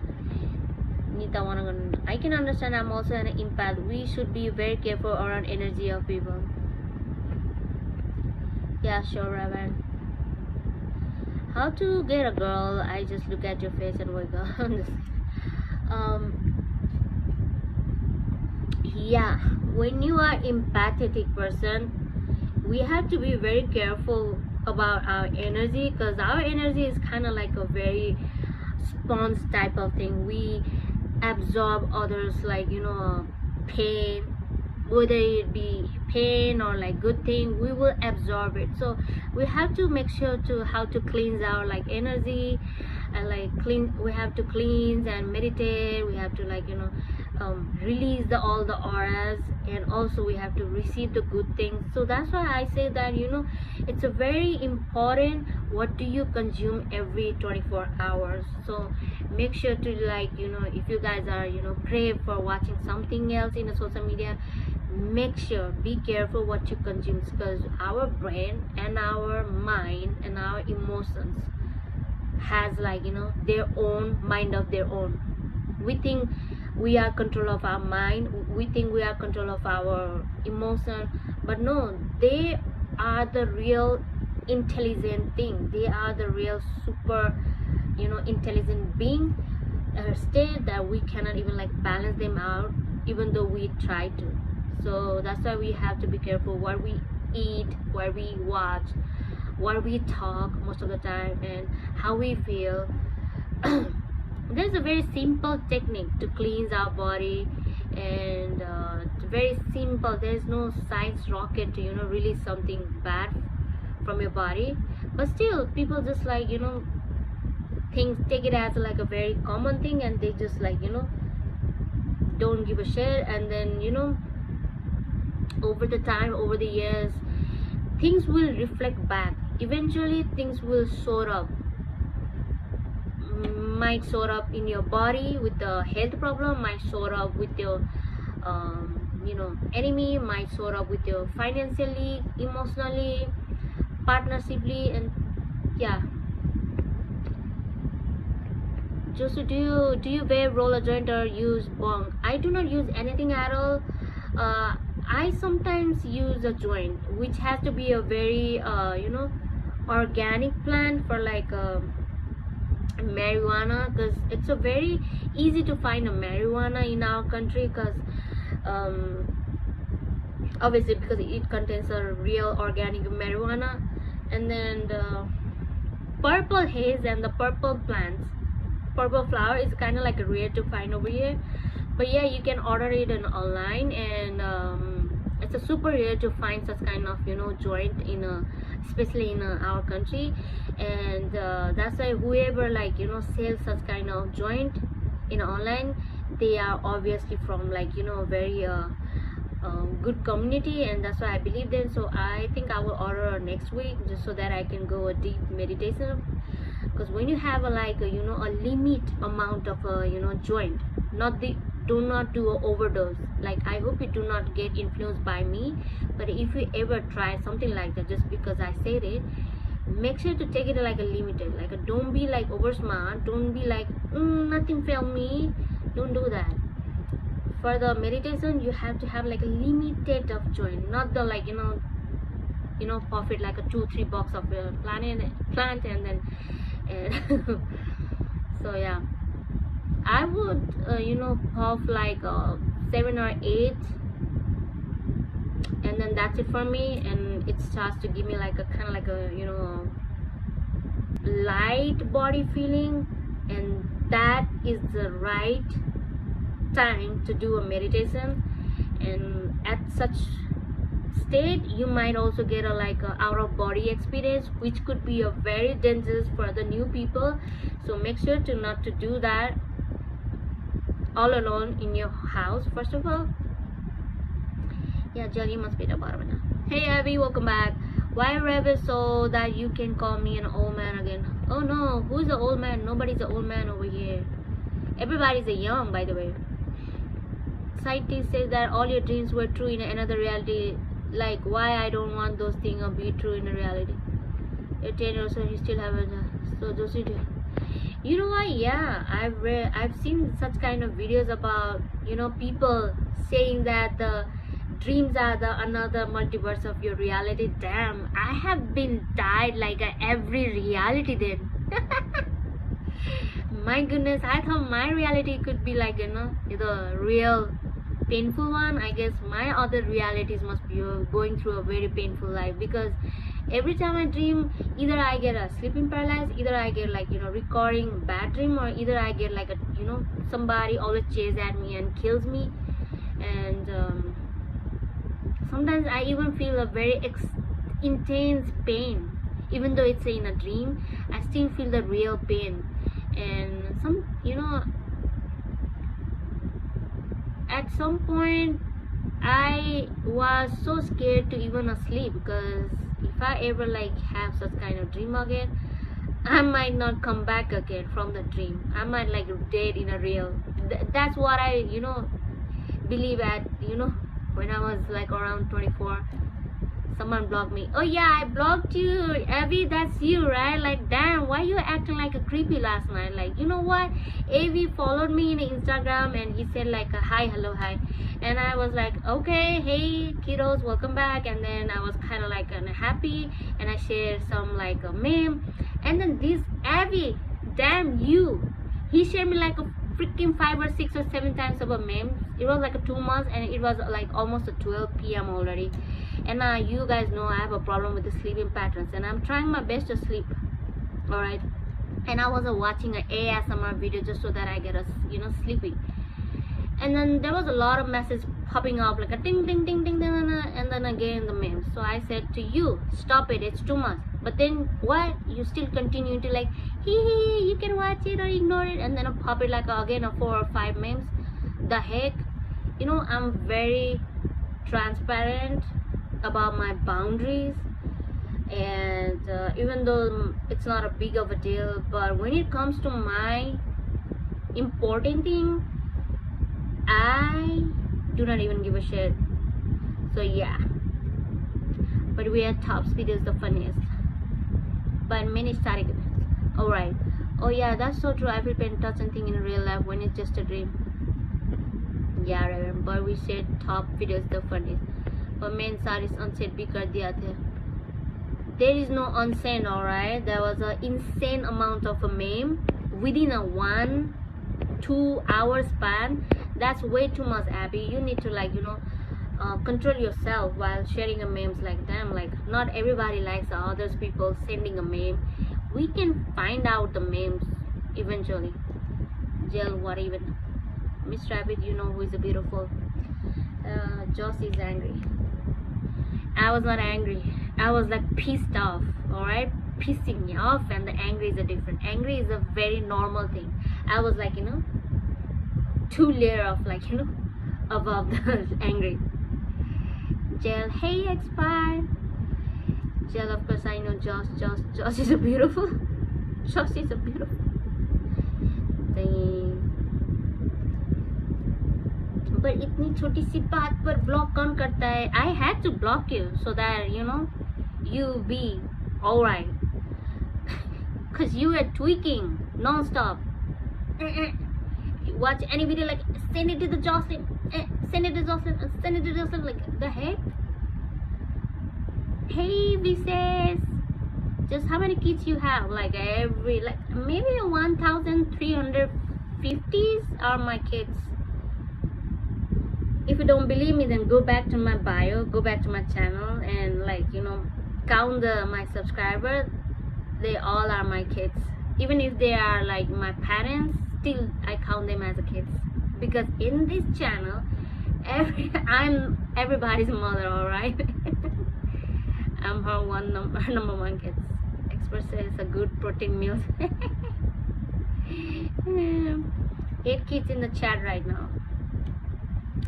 A: Nita Wanagan, I can understand. I'm also an empath. We should be very careful around energy of people. Yeah, sure, Ravan. How to get a girl? I just look at your face and wake up. Yeah, when you are empathetic person, we have to be very careful about our energy, because our energy is kind of like a very sponge type of thing. We absorb others, like, pain, whether it be pain or like good thing, we will absorb it. So we have to make sure to how to cleanse our like energy, and like we have to cleanse and meditate. We have to like, release all the auras, and also we have to receive the good things. So that's why I say that, it's a very important, what do you consume every 24 hours. So make sure to like, if you guys are, crave for watching something else in the social media, make sure, be careful what you consume, because our brain and our mind and our emotions has like, their own mind of their own. We think we are control of our mind, we think we are control of our emotion, but no, they are the real intelligent thing. They are the real super, intelligent being, state that we cannot even like balance them out, even though we try to. So that's why we have to be careful what we eat, what we watch, what we talk most of the time, and how we feel. There's a very simple technique to cleanse our body, and it's very simple. There's no science rocket to, release something bad from your body, but still people just like, things, take it as like a very common thing, and they just like, don't give a shit. And then, over the time, over the years, things will reflect back. Eventually things will show up, might show up in your body with the health problem, might show up with your enemy, might show up with your financially, emotionally, partnershiply, and yeah. Josu, do you wear roller joint or use bong? I do not use anything at all. I sometimes use a joint, which has to be a very organic plant for like marijuana, because it's a very easy to find a marijuana in our country, because um, obviously because it contains a real organic marijuana. And then the purple haze and the purple plants, purple flower is kind of like rare to find over here. But yeah, you can order it online, and it's a super rare to find such kind of joint in especially in our country. And that's why whoever like sells such kind of joint in online, they are obviously from like very good community, and that's why I believe them. So I think I will order next week, just so that I can go a deep meditation. Because when you have a like a limit amount of joint, not the do not do a overdose. Like, I hope you do not get influenced by me, but if you ever try something like that just because I said it, make sure to take it like a limited. Like, don't be like over smart, don't be like nothing failed me, don't do that. For the meditation, you have to have like a limited of joint, not the like profit like a 2-3 box of plant and then so yeah, I would puff like 7 or 8, and then that's it for me. And it starts to give me like a kind of like a light body feeling, and that is the right time to do a meditation. And at such state, you might also get a like a out of body experience, which could be a very dangerous for the new people. So make sure to not to do that all alone in your house, first of all. Yeah, Jelly must be the bottom now. Hey Abby, welcome back. Why rabbit so that you can call me an old man again? Oh no, who's the old man? Nobody's an old man over here. Everybody's a young, by the way. Scientist says that all your dreams were true in another reality. Like, why I don't want those things to be true in a reality. You're 10 years old, you still haven't. So those you do. You know what? Yeah, I've seen such kind of videos about people saying that the dreams are the another multiverse of your reality. Damn, I have been died like every reality then. My goodness, I thought my reality could be like the real painful one. I guess my other realities must be going through a very painful life, because every time I dream, either I get a sleeping paralysis, either I get like recurring bad dream, or either I get like a somebody always chases at me and kills me. And sometimes I even feel a very intense pain, even though it's in a dream. I still feel the real pain. And at some point I was so scared to even sleep, because if I ever like have such kind of dream again, I might not come back again from the dream. I might like dead in a real. That's what I believe at when I was like around 24. Someone blocked me. Oh yeah, I blocked you, Abby. That's you, right? Like, damn, why you acting like a creepy last night? Like, you know what? Abby followed me in Instagram, and he said like a hi, hello, hi, and I was like, okay, hey kiddos, welcome back. And then I was kind of like happy, and I shared some like a meme, and then this Abby, damn you, he shared me like a freaking 5 or 6 or 7 times of a meme. It was like a 2 months, and it was like almost a 12 p.m. already. And you guys know I have a problem with the sleeping patterns, and I'm trying my best to sleep. All right. And I was watching an ASMR video just so that I get a sleepy. And then there was a lot of messages popping up like a ding ding ding ding ding, and then again the memes. So I said to you, stop it, it's too much. But then what? You still continue to like hee, you can watch it or ignore it, and then I pop it like again a 4 or 5 memes. The heck, I'm very transparent about my boundaries, and even though it's not a big of a deal, but when it comes to my important thing, I do not even give a shit. So yeah, but we at top speed is the funniest, but many static events. All right, Oh yeah, that's so true. I feel pain touch and thing in real life when it's just a dream. Yeah, I remember we said top videos the funniest. But main saris unsaid bhi kar diya the. There is no unsend, alright. There was an insane amount of a meme within a 1-2 hour span. That's way too much, Abby. You need to control yourself while sharing a memes like them. Like not everybody likes others people sending a meme. We can find out the memes eventually. Jill, what even? Miss Rabbit, you know who is a beautiful. Joss is angry. I was not angry. I was like pissed off. Alright, pissing me off, and the angry is a different. Angry is a very normal thing. I was like, 2 layer of above the angry. Jill, hey, it's fine. Jill, of course I know Josh is a beautiful. Josh is a beautiful thing. But इतनी छोटी सी बात पर block कौन करता है? I had to block you so that you be alright. Cause you were tweaking non-stop. You watch any video like send it to the Jocelyn, send it to Jocelyn, send it to Jocelyn. Like the heck? Hey, Vises. Just how many kids you have? Like maybe 1,350s are my kids. If you don't believe me, then go back to my bio, go back to my channel, and count my subscribers. They all are my kids. Even if they are like my parents, still I count them as a kids, because in this channel I'm everybody's mother. All right. I'm her number one kids. Expert says a good protein meal. 8 kids in the chat right now.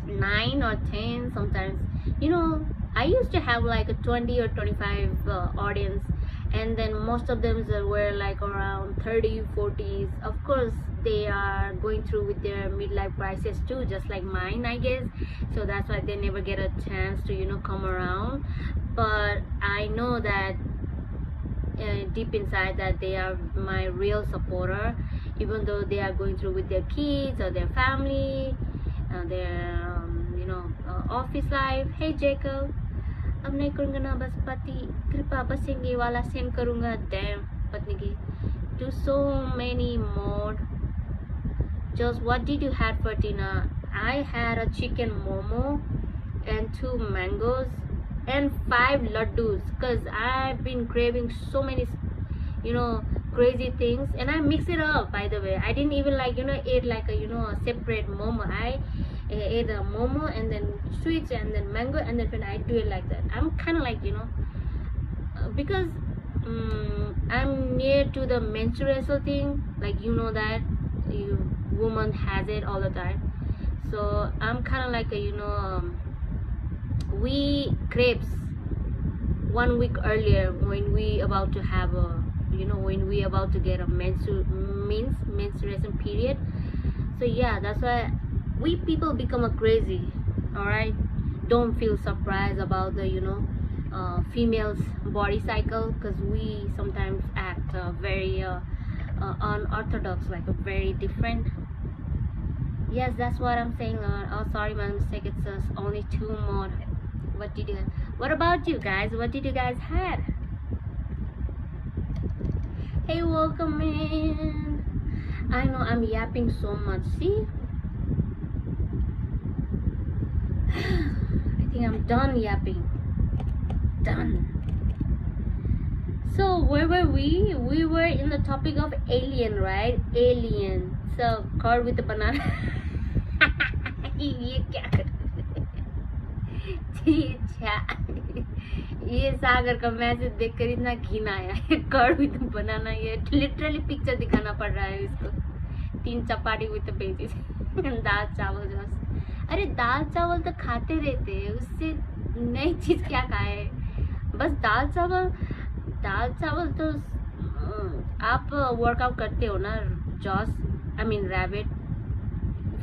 A: 9 or 10 sometimes. I used to have like a 20 or 25 audience, and then most of them were like around 30, 40s. Of course they are going through with their midlife crisis too, just like mine, I guess. So that's why they never get a chance to come around. But I know that deep inside that they are my real supporter, even though they are going through with their kids or their family, their office life. Hey Jacob, अब नहीं करूँगा ना, बस पति कृपा बसेंगे वाला send करूँगा. Damn, पत्नी की. Do so many more. Just what did you have for dinner? I had a chicken momo and 2 mangoes and 5 laddus, because I've been craving so many crazy things, and I mix it up. By the way, I didn't even eat like a separate momo. I ate a momo and then sweets and then mango, and then I do it like that. I'm kind of because I'm near to the menstrual thing, like that woman has it all the time. So I'm kind of we crepes 1 week earlier when we about to have a when we about to get a menstruation period. So yeah, that's why we people become a crazy. All right, don't feel surprised about the females body cycle, because we sometimes act very unorthodox, like a very different. Yes, that's what I'm saying. Oh, sorry, my mistake. It's only 2 more. What about you guys? What did you guys had? Hey, welcome in. I know I'm yapping so much. See? I think I'm done yapping. Done. So where were we? We were in the topic of alien, right? Alien. So curd with the banana. ये क्या कर ये सागर का message देखकर इतना घिन आया है. कर्ड विद बनाना, ये लिटरली पिक्चर दिखाना पड़ रहा है इसको. 3 चपाटी विद वेजीज. दाल चावल जस्ट. अरे दाल चावल तो खाते रहते हैं, उससे नई चीज क्या खाए? बस दाल चावल तो आप वर्कआउट करते हो ना Jos, I mean rabbit.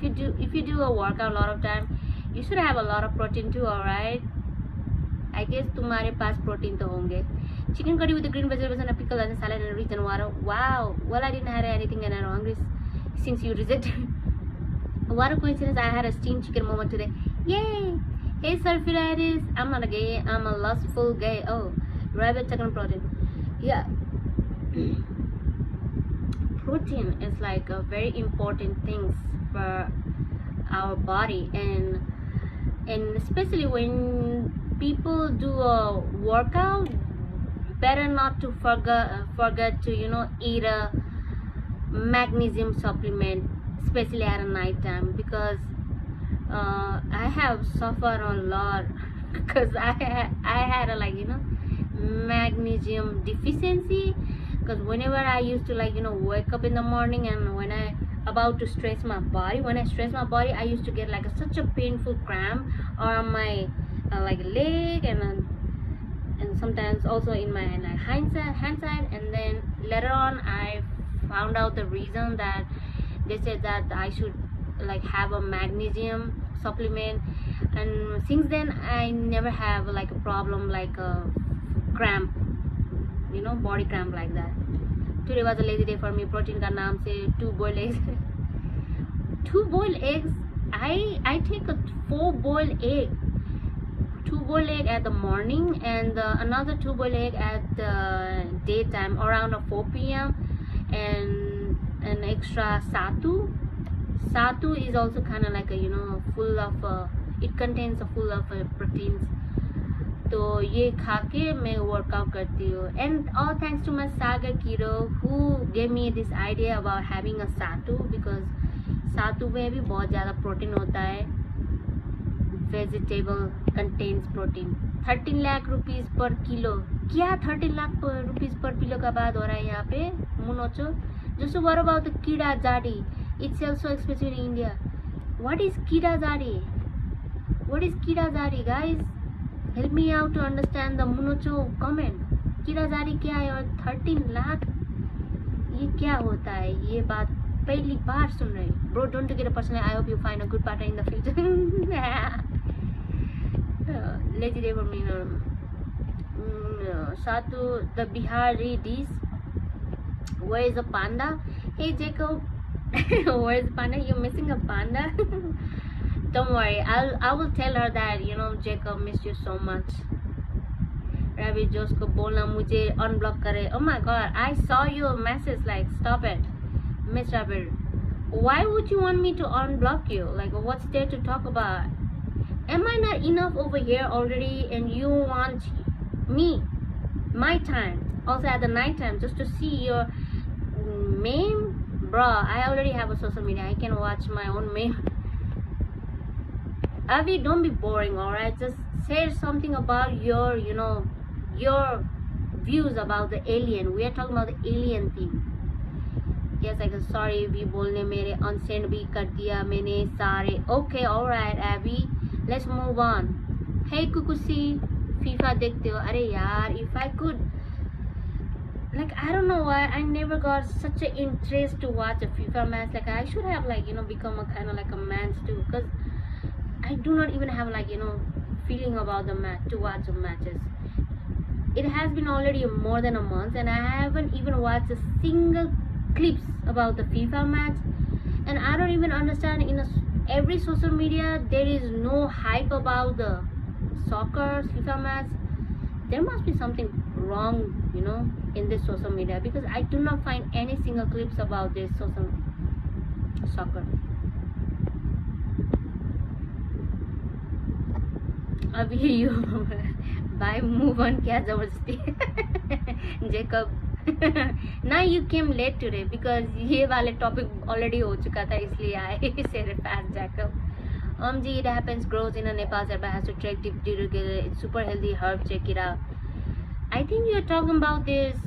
A: If you do a workout a lot of time, you should have a lot of protein too. All right, I guess तुम्हारे पास प्रोटीन तो होंगे. chicken curry with the green vegetables and a pickle and a salad and rich and water. Wow. Well, I didn't have anything and I'm hungry since you rejected. What a coincidence! I had a steamed chicken moment today. Yay! Hey, surfiridis. I'm not a gay. I'm a lustful gay. Oh, rabbit chicken protein. Yeah. Protein is like a very important thing for our body, and especially when people do a workout, better not to forget to eat a magnesium supplement, especially at night time, because I have suffered a lot because I had a magnesium deficiency, because whenever I used to wake up in the morning, and when I about to stretch my body, I used to get such a painful cramp on my leg, and sometimes also in my hand side. And then later on I found out the reason that they said that I should have a magnesium supplement, and since then I never have a problem like a cramp, body cramp like that. Today was a lazy day for me. Protein ka naam se 2 boiled eggs. 2 boiled eggs. I take a 4 boiled egg. 2 boiled egg at the morning, and another 2 boiled egg at the daytime around 4 p.m. and an extra sattu. Sattu is also kind of like a full of it contains a full of proteins. तो ये खा के मैं workout करती हूँ. And all thanks to my Saga Kiddo who gave me this idea about having a sattu, because sattu में भी बहुत ज़्यादा प्रोटीन होता है. Vegetable contains protein. 13 lakh rupees per kilo. क्या 13 lakh rupees per kilo का बात हो रहा है यहाँ पे मुनोचो? Just what about the कीड़ा जाड़ी? It sells so expensive in India. What is कीड़ा जाड़ी? What is कीड़ा जाड़ी, guys? Help me out to understand the munocho comment. कीड़ा जाड़ी क्या है और 13 लाख ये क्या होता है? ये बात पहली बार सुन रही. Bro, don't take it personally. I hope you find a good partner in the future. Lazy day for me. Satu, the Bihari dish. Where is the panda? Hey Jacob, where is the panda? You're missing a panda. Don't worry, I will tell her that Jacob missed you so much. Ravi Josh को बोलना मुझे unblock करे. Oh my god, I saw your message. Stop it, Miss Rabbit. Why would you want me to unblock you? What's there to talk about? Am I not enough over here already, and you want me, my time, also at the night time, just to see your meme? Bruh, I already have a social media. I can watch my own meme. Avi, don't be boring, alright? Just say something about your views about the alien. We are talking about the alien thing. Yes, sorry, we बोलने मेरे unsend भी कर दिया मैंने सारे. Okay, alright, Abby. Let's move on. Hey, Kukusi, FIFA देखते हो? अरे यार, if I could, I don't know why I never got such an interest to watch a FIFA match. I should have become a kind of a man too, because I do not even have feeling about the match to watch the matches. It has been already more than a month, and I haven't even watched a single clips about the FIFA match. And I don't even understand, every social media there is no hype about the soccer FIFA match. There must be something wrong in this social media, because I do not find any single clips about this soccer. अभी you bye, move on क्या जबरदस्ती. Jacob, now you came late today because ये वाले topic already हो चुका था, इसलिए I said it fast. Jacob, Ji, it happens, grows in a Nepal, but has to trek deep due to it's super healthy herb. Check it out. I think you're talking about this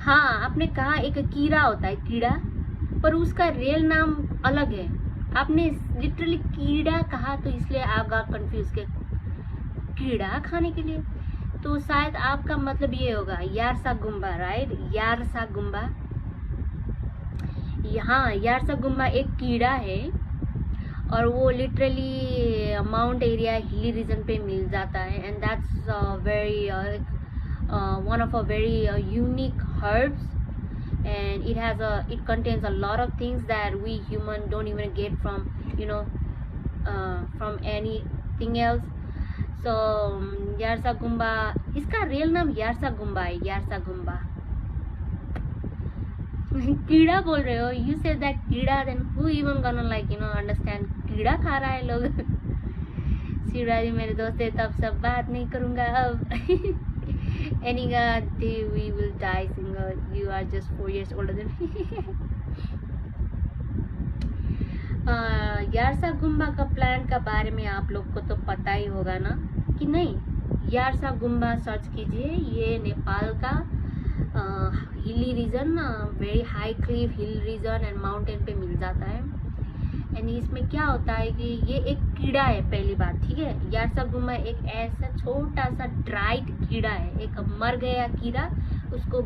A: हाँ, आपने कहा एक कीड़ा होता है, कीड़ा, पर उसका रियल नाम अलग है. आपने लिटरली कीड़ा कहा, तो इसलिए आप got confused के कीड़ा खाने के लिए. तो शायद आपका मतलब ये होगा यारसा गुम्बा, राइट? यारसा गुम्बा. हाँ, यारसा गुम्बा एक कीड़ा है और वो literally mount area hilly region पे मिल जाता है, and that's very one of a very unique herbs, and it contains a lot of things that we human don't even get from, from anything else. So यारसा गुम्बा, इसका real नाम यारसा गुम्बा है, यारसा गुम्बा. कीड़ा बोल रहे हो, you said that कीड़ा, then who even gonna understand कीड़ा खा रहा है लोग. शिवराज मेरे दोस्त है, तब सब बात नहीं करूंगा अब. Any day we will die single. You are just 4 years older than me. यारसा गुम्बा का प्लांट का बारे में आप लोग को तो पता ही होगा ना कि नहीं. यारसा गुम्बा सर्च कीजिए, ये नेपाल का hilly region, very high cliff hill region and mountain पे मिल जाता है. एंड इसमें क्या होता है कि ये एक कीड़ा है, पहली बात, ठीक है. यारसा गुम्बा एक ऐसा छोटा सा ड्राइड कीड़ा है, एक मर गया कीड़ा, उसको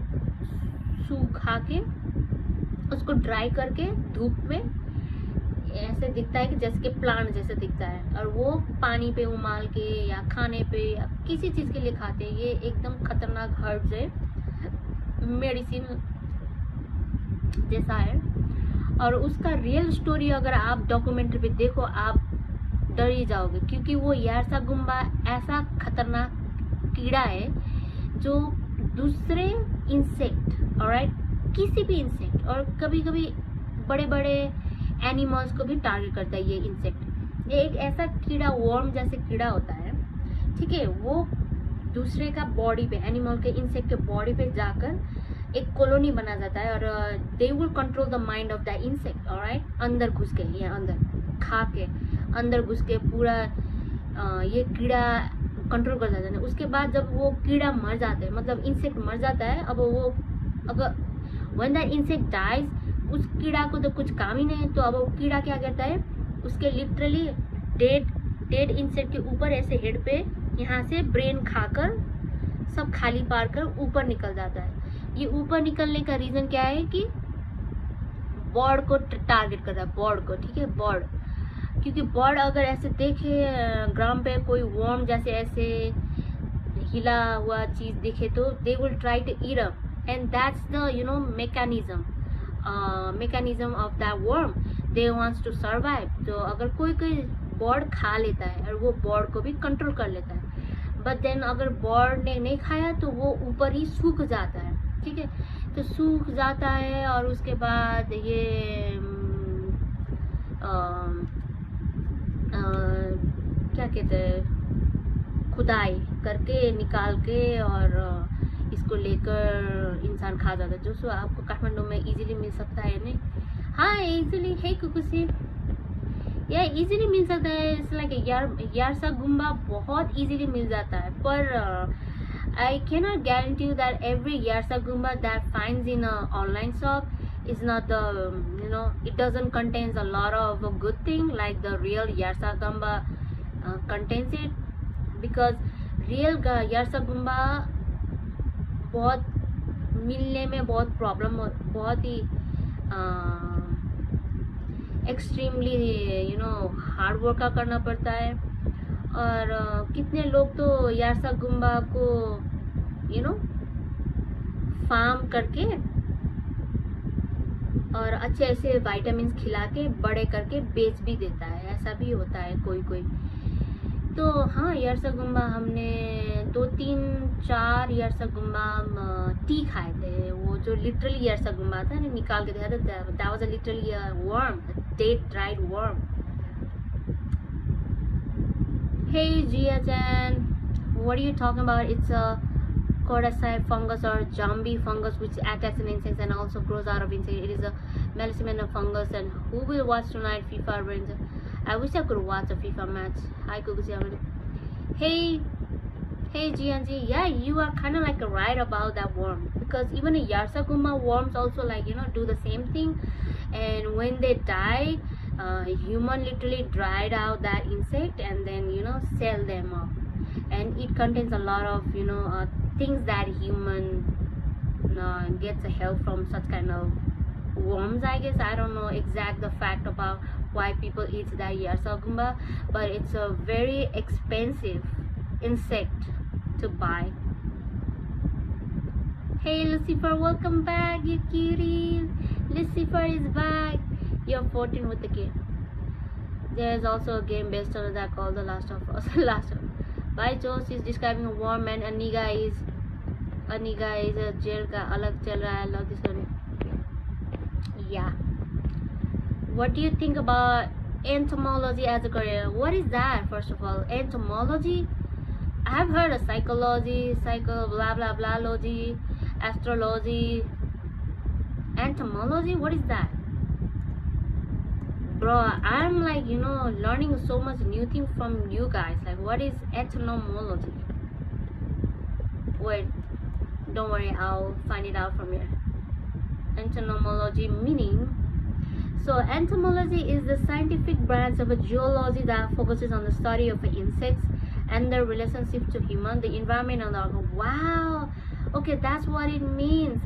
A: सूखा के, उसको ड्राई करके धूप में ऐसे दिखता है कि जैसे कि प्लांट जैसे दिखता है, और वो पानी पे उबाल के या खाने पे या किसी चीज के लिए खाते हैं. ये एकदम खतरनाक हर्ब्स है, मेडिसिन जैसा है. और उसका रियल स्टोरी अगर आप डॉक्यूमेंट्री पे देखो, आप डर ही जाओगे, क्योंकि वो यारसा गुम्बा ऐसा खतरनाक कीड़ा है जो दूसरे इंसेक्ट, ऑलराइट, किसी भी इंसेक्ट, और कभी कभी बड़े बड़े एनिमल्स को भी टारगेट करता है ये इंसेक्ट. ये एक ऐसा कीड़ा, वर्म जैसे कीड़ा होता है, ठीक है. वो दूसरे का बॉडी पे, एनिमल के, इंसेक्ट के बॉडी पे जाकर एक कॉलोनी बना जाता है, और they will control the mind of the insect, alright. अंदर घुस के, ये अंदर खा के, अंदर घुस के पूरा ये कीड़ा कंट्रोल कर जाता है. उसके बाद जब वो कीड़ा मर जाता है, मतलब इंसेक्ट मर जाता है, अब वो, अगर व्हेन द इंसेक्ट डाइज, उस कीड़ा को तो कुछ काम ही नहीं है, तो अब वो कीड़ा क्या करता है, उसके लिटरली डेड इंसेक्ट के ऊपर ऐसे हेड पे यहाँ से ब्रेन खाकर सब खाली पार कर ऊपर निकल जाता है. ये ऊपर निकलने का रीजन क्या है कि बर्ड को टारगेट करता है, बर्ड को, ठीक है, बर्ड. क्योंकि बर्ड अगर ऐसे देखे ग्राउंड पे कोई वर्म जैसे ऐसे हिला हुआ चीज दिखे, तो they will try to eat up, and that's the mechanism of that worm. They wants to survive. तो अगर कोई बर्ड खा लेता है और वो बर्ड को भी कंट्रोल कर लेता है, बट देन अगर बर्ड ने नहीं खाया तो वो ऊपर ही सूख जाता है, ठीक है. तो सूख जाता है, और उसके बाद ये क्या कहते हैं, खुदाई करके निकाल के और इसको लेकर इंसान खा जाता है, जो आपको काठमांडू में इजीली मिल सकता है. नहीं, हाँ, इजीली है कुकुसी, या इजीली मिल सकता है. इट्स लाइक यारसा गुम्बा बहुत इजीली मिल जाता है, पर I cannot guarantee you that every yarsa gumba that finds in a online shop is not the, it doesn't contains a lot of a good thing like the real yarsa gumba contains it, because real yarsa gumba बहुत मिलने में बहुत problem, बहुत ही extremely hard work करना पड़ता है. और कितने लोग तो यारसा गुम्बा को फार्म करके और अच्छे ऐसे विटामिन खिला के बड़े करके बेच भी देता है, ऐसा भी होता है कोई. तो हाँ, यारसा गुम्बा हमने 2-3-4 यारसा गुम्बा टी खाए थे. वो जो लिटरली यारसा गुम्बा था ना, निकाल के दिया था, that was a literally worm, dead dried worm. Hey Jia-chan, what are you talking about? It's a cordyceps fungus or zombie fungus which attacks an insect and also grows out of insect. It is a melissamen fungus. And who will watch tonight FIFA Brains? I wish I could watch a FIFA match. Hi Kukusi. Hey Jianji, yeah, you are kind of like right about that worm, because even a Yarsaguma worms also do the same thing, and when they die, human literally dried out that insect and then sell them off, and it contains a lot of things that human gets help from such kind of worms. I guess I don't know exact the fact about why people eat that Yarsagumba, but it's a very expensive insect to buy. Hey Lucifer, welcome back, you cuties. Lucifer is back. You're 14 with the game. There's also a game based on that called The Last of Us. Last of By Jones is describing a war man. Aniga is a jail ka alag chal raha hai. I love this story. Yeah. What do you think about entomology as a career? What is that, first of all? Entomology? I have heard of psychology, blah blah blah logy, astrology. Entomology? What is that? Bro, I'm like, learning so much new thing from you guys. Like, what is entomology? Wait, don't worry, I'll find it out from here. Entomology meaning. So entomology is the scientific branch of a zoology that focuses on the study of insects and their relationship to human, the environment, and the organ. Wow, okay, that's what it means.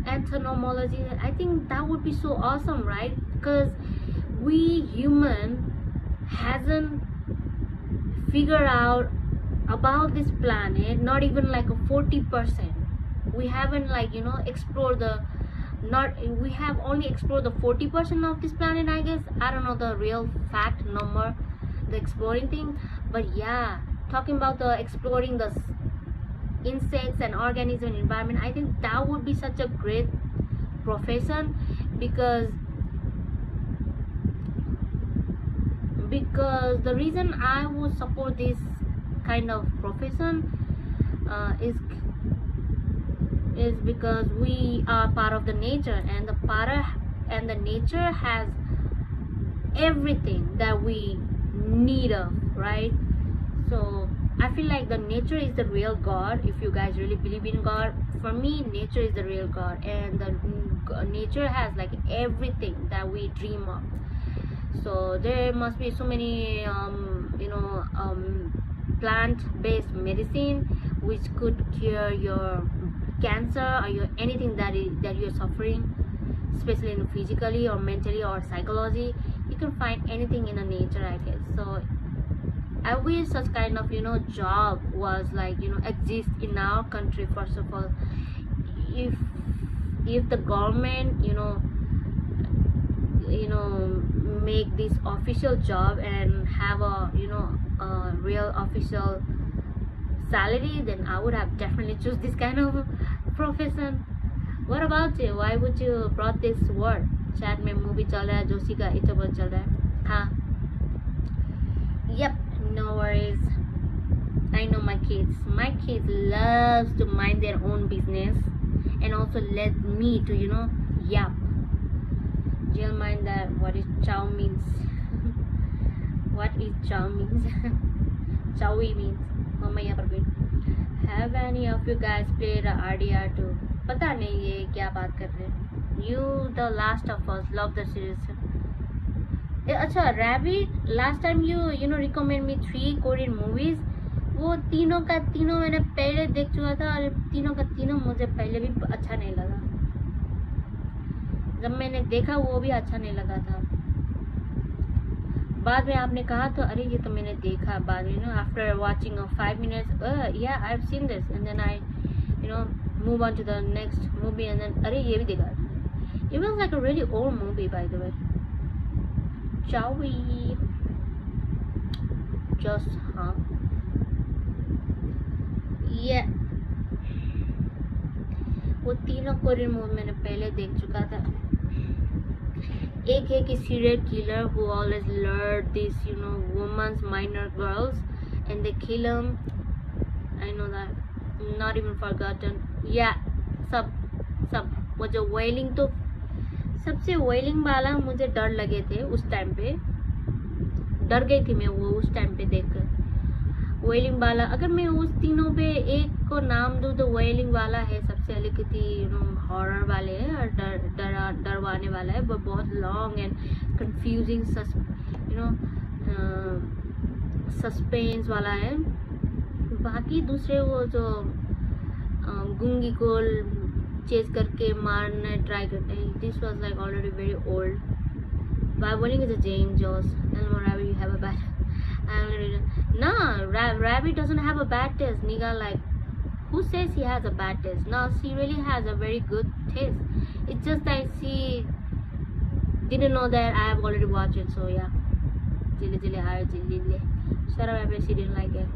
A: Entomology. I think that would be so awesome, right? Because we human hasn't figured out about this planet, not even like a 40%. We haven't explored we have only explored the 40% of this planet, I guess. I don't know the real fact number, the exploring thing, but yeah, talking about the exploring the insects and organism and environment, I think that would be such a great profession, because the reason I would support this kind of profession is because we are part of the nature, and the nature has everything that we need of, right? So I feel like the nature is the real God. If you guys really believe in God, for me, nature is the real God, and the nature has like everything that we dream of. So there must be so many plant-based medicine which could cure your cancer or your anything that you're suffering, especially in physically or mentally or psychology. You can find anything in a nature, I guess. So I wish such kind of job was exist in our country. First of all, if the government make this official job and have a real official salary, then I would have definitely choose this kind of profession. What about you? Why would you brought this word? Chat में movie चल रहा है, जोशी का इटबल चल रहा है. हाँ. Yep, no worries. I know my kids. My kids loves to mind their own business and also let me to yap. You'll mind that what is chow means. What is chow means? Chowi means. Mamaya Parveen. Have any of you guys played RDR2? पता नहीं ये क्या बात कर रहे हैं. You the Last of Us, love the series. अच्छा, Rabbit, last time you recommend me 3 Korean movies. वो तीनों का तीनों मैंने पहले देख चुका था, और तीनों का तीनों मुझे पहले भी अच्छा नहीं लगा. जब मैंने देखा वो भी अच्छा नहीं लगा था. बाद में आपने कहा तो अरे ये तो मैंने देखा. बाद में after watching 5 minutes, yeah, I've seen this, and then I move on to the next movie, and then अरे ये भी देखा. It was like a really old movie, by the way. Chowi. Just yeah. वो तीनों Korean movie मैंने पहले देख चुका था. एक है कि serial killer who always lured these women's minor girls and they kill them. I know that. Not even forgotten. Yeah, सब वो जो wailing, तो सबसे wailing वाला मुझे डर लगे थे उस टाइम पे. डर गई थी मैं वो उस टाइम पे देखकर. वेलिंग वाला, अगर मैं उस तीनों पे एक को नाम दूँ तो वेलिंग वाला है सबसे अलग हॉरर वाले है और डरवाने वाला है, but बहुत लॉन्ग एंड कंफ्यूजिंग सस्पेंस वाला है. बाकी दूसरे वो जो गुंगी को चेज करके मारने ट्राई करते हैं, this was like already very old. Bowling is a James Jones. And Rabbit, you have a bad. No, Rabbit doesn't have a bad taste. Nigga, like, who says he has a bad taste? No, she really has a very good taste. It's just that she didn't know that I have already watched it. So yeah, Jilly Jilly Higher Jilly. Shut up, she didn't like it.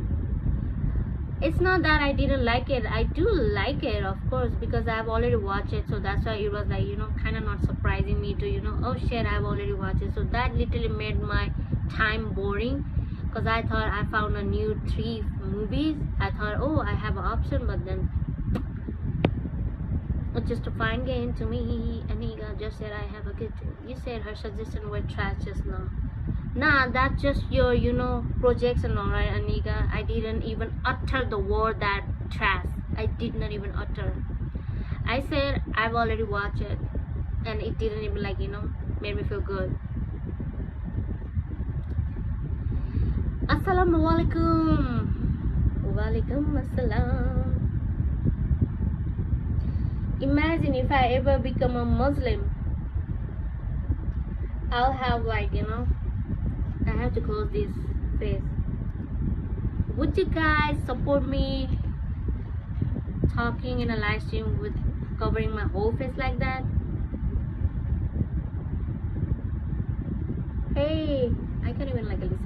A: It's not that I didn't like it. I do like it, of course, because I've already watched it. So that's why it was like, kind of not surprising me to, oh shit, I've already watched it. So that literally made my time boring, because I thought I found a new 3 movies. I thought, oh, I have an option, but then it's just a fine game to me. And he just said I have a good. You said her suggestion were trash just now. Nah, that's just your, projection, alright, Anika. I didn't even utter the word that trash. I did not even utter. I said I've already watched it, and it didn't even made me feel good. Assalamualaikum. Walaikum assalam. Imagine if I ever become a Muslim, I'll have I have to close this face. Would you guys support me talking in a live stream with covering my whole face like that? Hey, I can't even listen.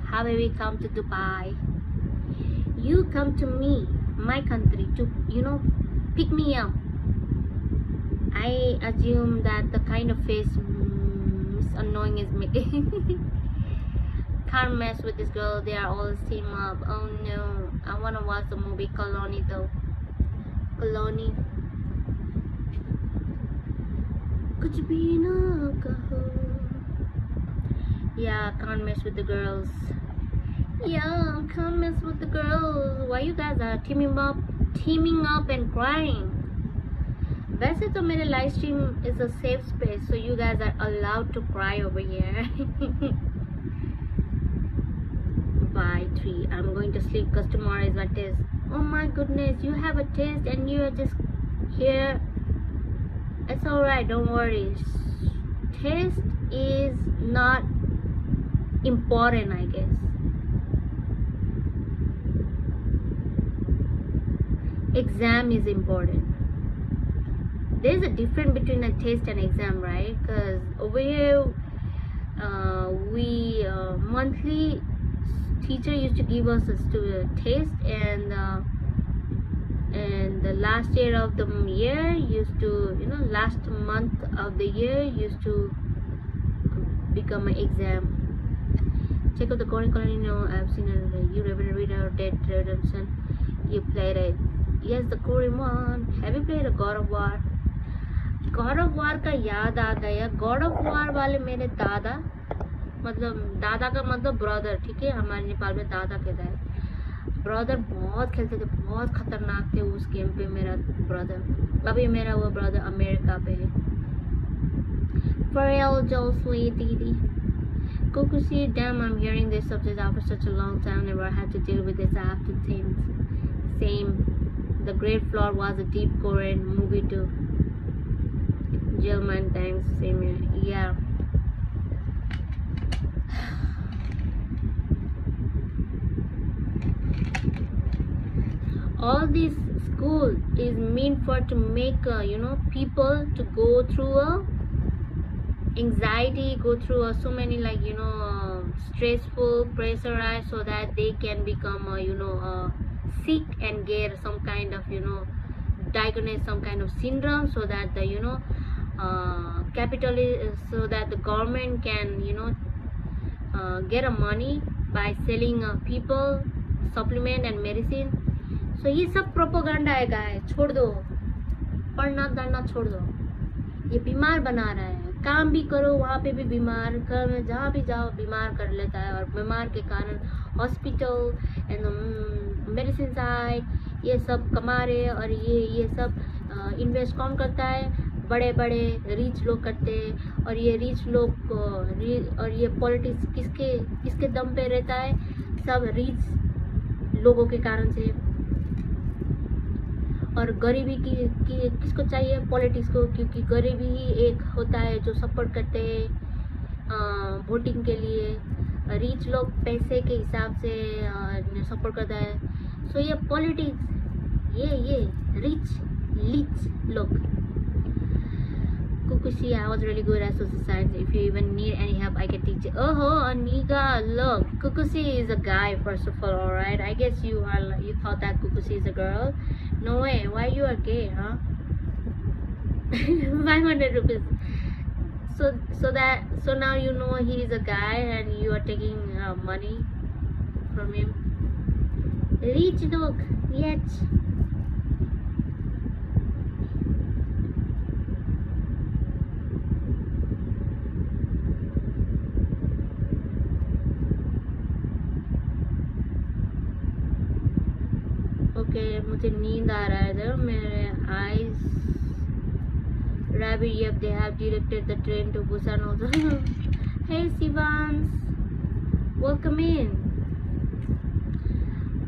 A: How have we come to Dubai? You come to me, my country, to pick me up. I assume that the kind of face Miss Annoying is making. Can't mess with this girl. They are all team up. Oh no, I wanna watch the movie Colony though. Colony. Kuch bhi na kaho. Yeah, can't mess with the girls. Yeah, can't mess with the girls. Why you guys are teaming up and crying? वैसे तो मेरे live stream is a safe space, so you guys are allowed to cry over here. By 3, I'm going to sleep because tomorrow is my test. Oh my goodness, you have a test and you are just here. It's alright, don't worry. Test is not important, I guess. Exam is important. There's a difference between a test and exam, right? Because over here we monthly teacher used to give us a test, and the last year of the year used to last month of the year used to become an exam. Check out the Korean Colony. No, I've seen it. You ever read out Dead Redemption? You played it. Yes, the Korean one. Have you played a God of War? God of war का याद आ गया. God of war वाले मेरे दादा, मतलब दादा का मतलब ब्रदर, ठीक है, हमारे नेपाल में दादा कहता है. ब्रदर बहुत खेलते थे, बहुत खतरनाक थे उस गेम पे मेरा ब्रदर. अभी मेरा वो ब्रदर अमेरिका पे है. फरेल जोसली दीदी Kukusi, damn, I'm hearing this subject after such a long time. Never had to deal with this after things. Same. The Great Flood was a deep Korean movie too. Gentleman, thanks. Same here. Yeah. All this school is meant for to make people to go through a anxiety, go through so many stressful, pressurized, so that they can become sick and get some kind of diagnose some kind of syndrome, so that the capitalist, so that the government can get a money by selling people supplement and medicine. So ये सब propaganda है गाय, छोड़ दो, पढ़ना करना छोड़ दो. ये बीमार बना रहा है. काम भी करो, वहाँ पे भी बीमार कर, जहाँ भी जाओ बीमार कर लेता है. और बीमार के कारण हॉस्पिटल एंड मेडिसिन साइड ये सब कमा रहे. और ये सब इन्वेस्ट कौन करता है? बड़े बड़े रिच लोग करते हैं. और ये रिच लोग और ये पॉलिटिक्स किसके दम पे रहता है? सब रिच लोगों के कारण से. और गरीबी की किसको चाहिए? पॉलिटिक्स को, क्योंकि गरीबी ही एक होता है जो सपोर्ट करते हैं वोटिंग के लिए, रिच लोग पैसे के हिसाब से सपोर्ट करता है। सो ये पॉलिटिक्स, ये रिच लोग। Kukushi, I was really good at social science. If you even need any help, I can teach you. Oh, Anika, look, Kukushi is a guy, first of all right? I guess you thought that Kukushi is a girl. No way. Why you are gay, huh? 500 rupees. So now you know he is a guy and you are taking money from him. Rich dog, yes. Okay, मुझे नींद आ रहा है इधर, मेरे eyes rabbit. Yep, they have directed the train to Busan also. Hey Sivans, welcome in.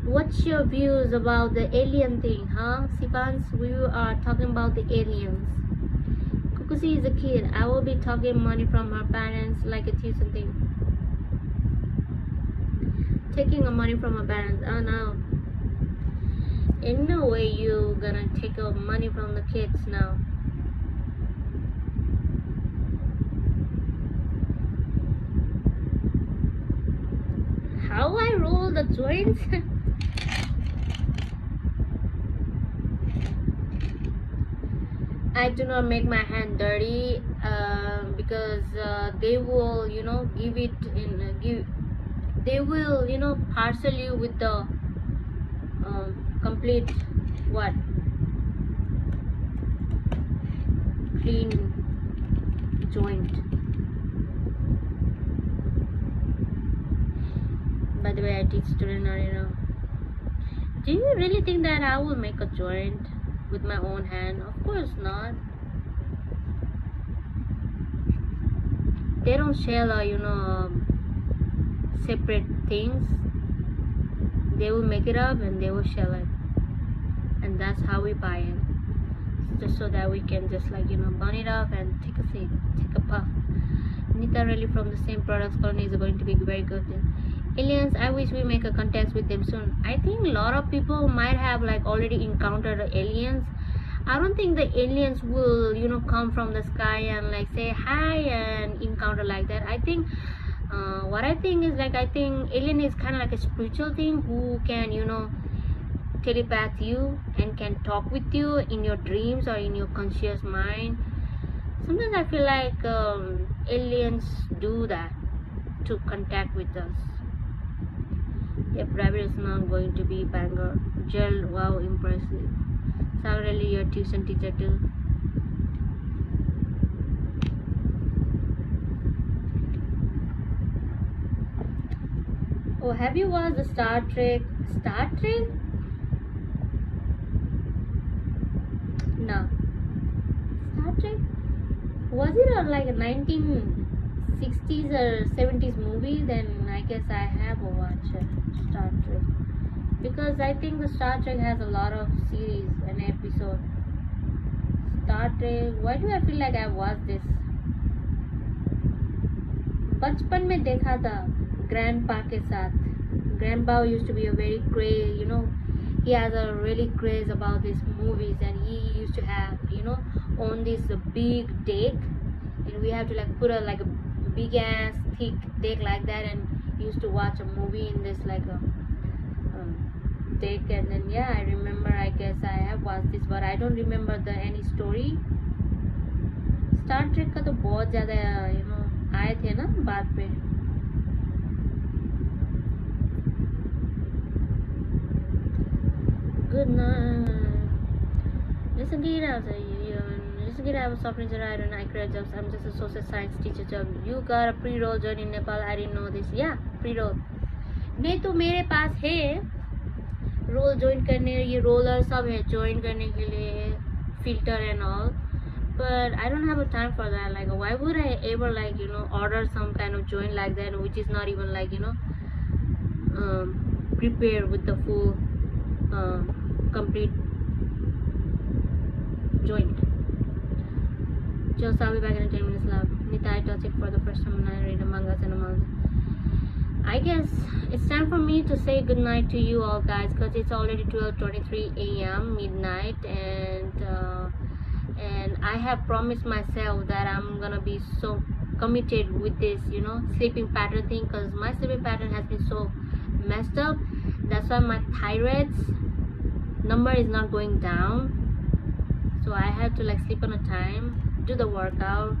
A: What's your views about the alien thing, huh? Sivans, we are talking about the aliens. Kukusi is a kid. I will be talking money from her parents like a tuition thing. Taking money from her parents. Oh no. In no way you gonna take money from the kids now. How I roll the joints? I do not make my hand dirty because they will, give it in they will, parcel you with the complete what? Clean joint. By the way, I teach students, do you really think that I will make a joint with my own hand? Of course not. They don't sell separate things. They will make it up and they will sell it, and that's how we buy it, just so that we can just burn it up and take a puff. Nita really from the same products colony is going to be very good. Aliens, I wish we make a contact with them soon. I think a lot of people might have already encountered aliens. I don't think the aliens will come from the sky and say hi and encounter like that. I think what I think is I think alien is kind of like a spiritual thing who can telepath you and can talk with you in your dreams or in your conscious mind. Sometimes I feel like aliens do that to contact with us. Yep, rabbit is not going to be banger. Gel, wow, impressive. Sound really your tuition teacher too. Oh, have you watched the Star Trek? Star Trek? No. Star Trek? Was it a 1960s or 70s movie? Then I guess I have watched Star Trek. Because I think the Star Trek has a lot of series and episodes. Star Trek, why do I feel like I watched this? बचपन में देखा था grandpa के साथ. Grandpa used to be a very crazy, he has a really craze about these movies, and he used to have, on this big deck, and we have to put a big ass thick deck like that, and used to watch a movie in this deck. And then yeah, I remember, I guess I have watched this, but I don't remember any story. Star Trek का तो बहुत ज़्यादा आए थे ना बाद में. Good night. Listen, get out of here. Listen, get out of software engineer and I create jobs. I'm just a social science teacher job. You got a pre-roll join in Nepal. I didn't know this. Yeah, pre-roll. नहीं तो मेरे पास है role join करने, ये roller सब है join करने के लिए, filter and all. But I don't have a time for that. Why would I ever order some kind of joint like that, which is not even prepared with the full complete joint. Just I'll be back in 10 minutes, love. Nita, I touch it for the first time and I read the mangas and the mangas. I guess it's time for me to say goodnight to you all, guys, because it's already 12:23 a.m. midnight, and I have promised myself that I'm gonna be so committed with this, sleeping pattern thing, because my sleeping pattern has been so messed up. That's why my thyroid's number is not going down. So I have to like sleep on a time, do the workout,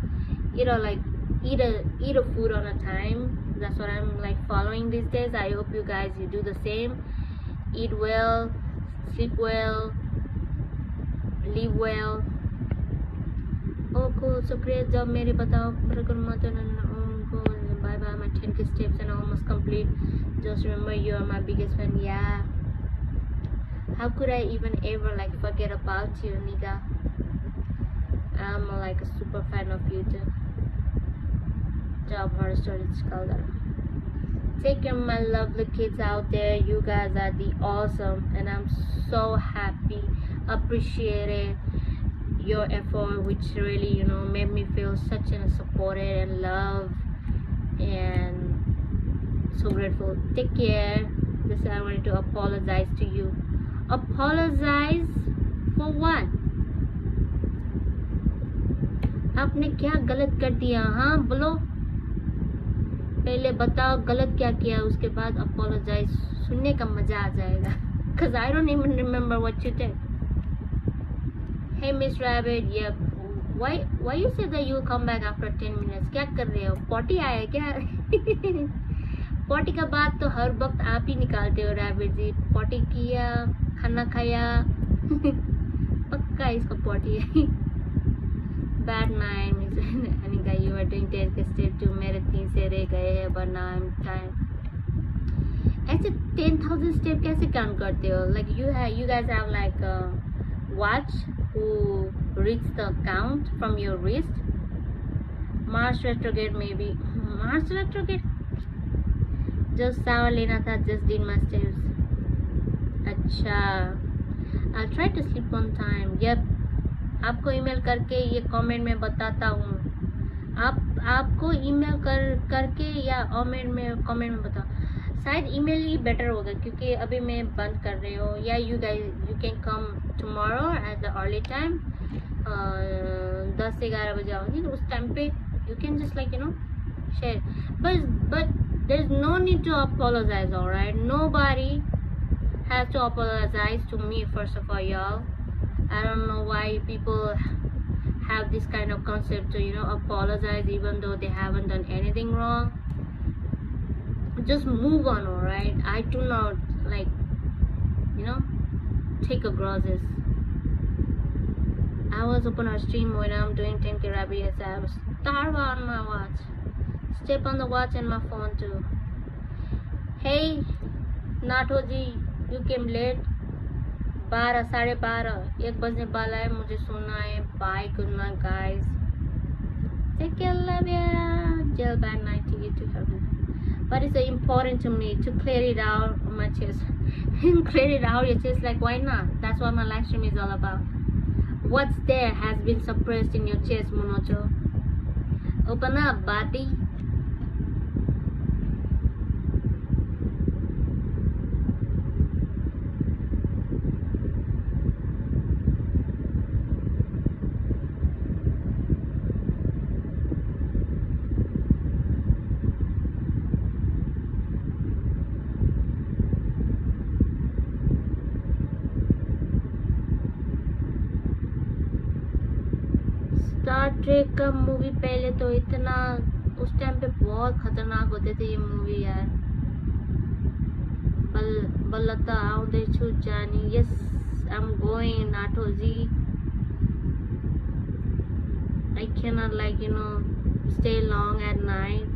A: eat a food on a time. That's what I'm like following these days. I hope you guys you do the same. Eat well, sleep well, live well. Oh cool, so great job Mary, batao bye bye. My 10K steps and almost complete. Just remember you are my biggest fan. Yeah, how could I even ever like forget about you, nigga? I'm like a super fan of you too. Job horror story called. Take care, my lovely kids out there. You guys are the awesome, and I'm so happy, appreciated your effort, which really made me feel such supported and loved, and so grateful. Take care. This I wanted to apologize to you. Apologize for what? आपने क्या गलत कर दिया? हाँ बोलो, पहले बताओ गलत क्या किया, उसके बाद apologize. सुनने का मजा आ जाएगा. Cause I don't even remember what you did. Hey Miss Rabbit, yeah. Why you said that you will come back after 10 minutes? क्या कर रहे हो? पॉटी आया क्या? पॉटी का बात तो हर वक्त आप ही निकालते हो रैबिट जी. पॉटी किया, खाना खाया. पक्का इसको पॉटी है. Bad night, Miss Anika. You are doing 10K step too. मेरे 3 से रह गए हैं, but now I'm time. ऐसे 10,000 step कैसे काउंट करते हो? Like you guys have like a watch who reads the count from your wrist. Mars retrograde maybe. Mars retrograde. Just shower लेना था. Just did my steps. अच्छा. I'll try to sleep on time. Yep. आपको email करके ये comment में बताता हूँ. आपको ईमेल करके या कमेंट में बताओ. शायद ईमेल ही बेटर होगा, क्योंकि अभी मैं बंद कर रही हूँ. या you can come tomorrow at the early time. 10 से 11 बजे आऊँगी, तो उस टाइम पे you can just like share. But there is no need to apologize, alright? Nobody has to apologize to me, first of all, y'all. I don't know why people have this kind of concept to apologize even though they haven't done anything wrong. Just move on, alright? I do not like take a grudges. I was open our stream when I'm doing 10K rabbit. Yes, I have a star on my watch. Step on the watch and my phone too. Hey Nato ji, you came late. 12, 12:30, 1 बजने वाला है. मुझे सोना है. Bye, good night, guys. Take care, love ya. Jail bad night to you too, heaven. But it's important to me to clear it out on my chest. Clear it out your chest, like why not? That's what my live stream is all about. What's there has been suppressed in your chest, Monocho. Open up, buddy. Star Trek का movie पहले तो इतना उस time पे बहुत खतरनाक होते थे ये मूवी यार. बल्लता आउँदै छु जानी. Yes, I'm going, Nato ji. I cannot like stay long at night.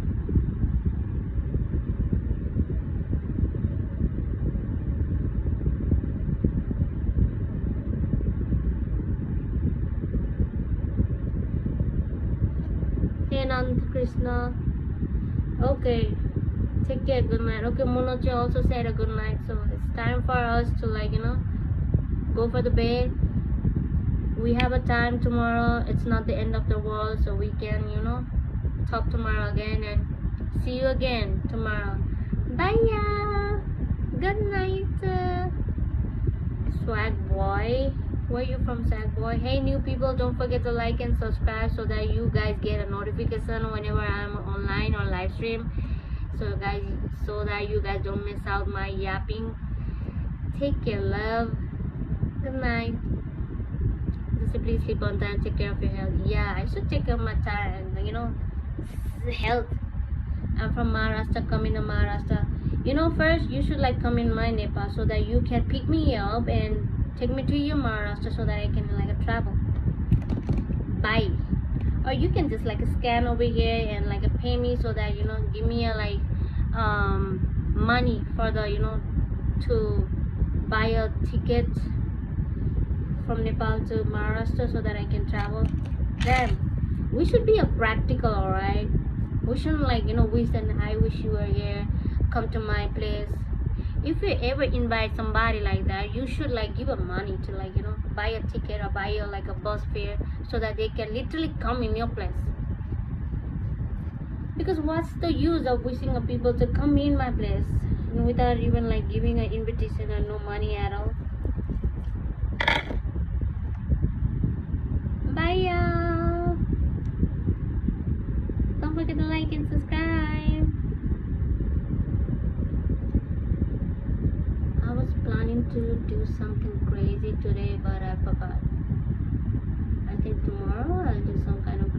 A: Hey Nand Krishna. Okay, take care, good night. Okay, Monoche also said a good night, so it's time for us to go for the bed. we have a time tomorrow. It's not the end of the world, so we can, talk tomorrow again, and see you again tomorrow. Bye, ya. Good night, swag boy. Where you from, swag boy? Hey, new people, don't forget to like and subscribe so that you guys get a notification whenever I'm online or live stream. So that you guys don't miss out my yapping. Take care, love. Good night. Just please sleep on time. Take care of your health. Yeah, I should take care of my time. Health. I'm from Maharashtra. Coming to Maharashtra. First you should come in my Nepal so that you can pick me up and take me to your Maharashtra so that I can travel. Bye. Or you can just scan over here and pay me so that give me a money for the to buy a ticket from Nepal to Maharashtra so that I can travel. Then we should be a practical, alright? We shouldn't wish and I wish you were here, come to my place. If you ever invite somebody like that, you should give a money to buy a ticket or buy a bus fare so that they can literally come in your place. Because what's the use of wishing people to come in my place without even giving an invitation or no money at all? Bye, y'all. Don't forget to like and subscribe. I was planning to do something crazy today, but I forgot. I think tomorrow I'll do some kind of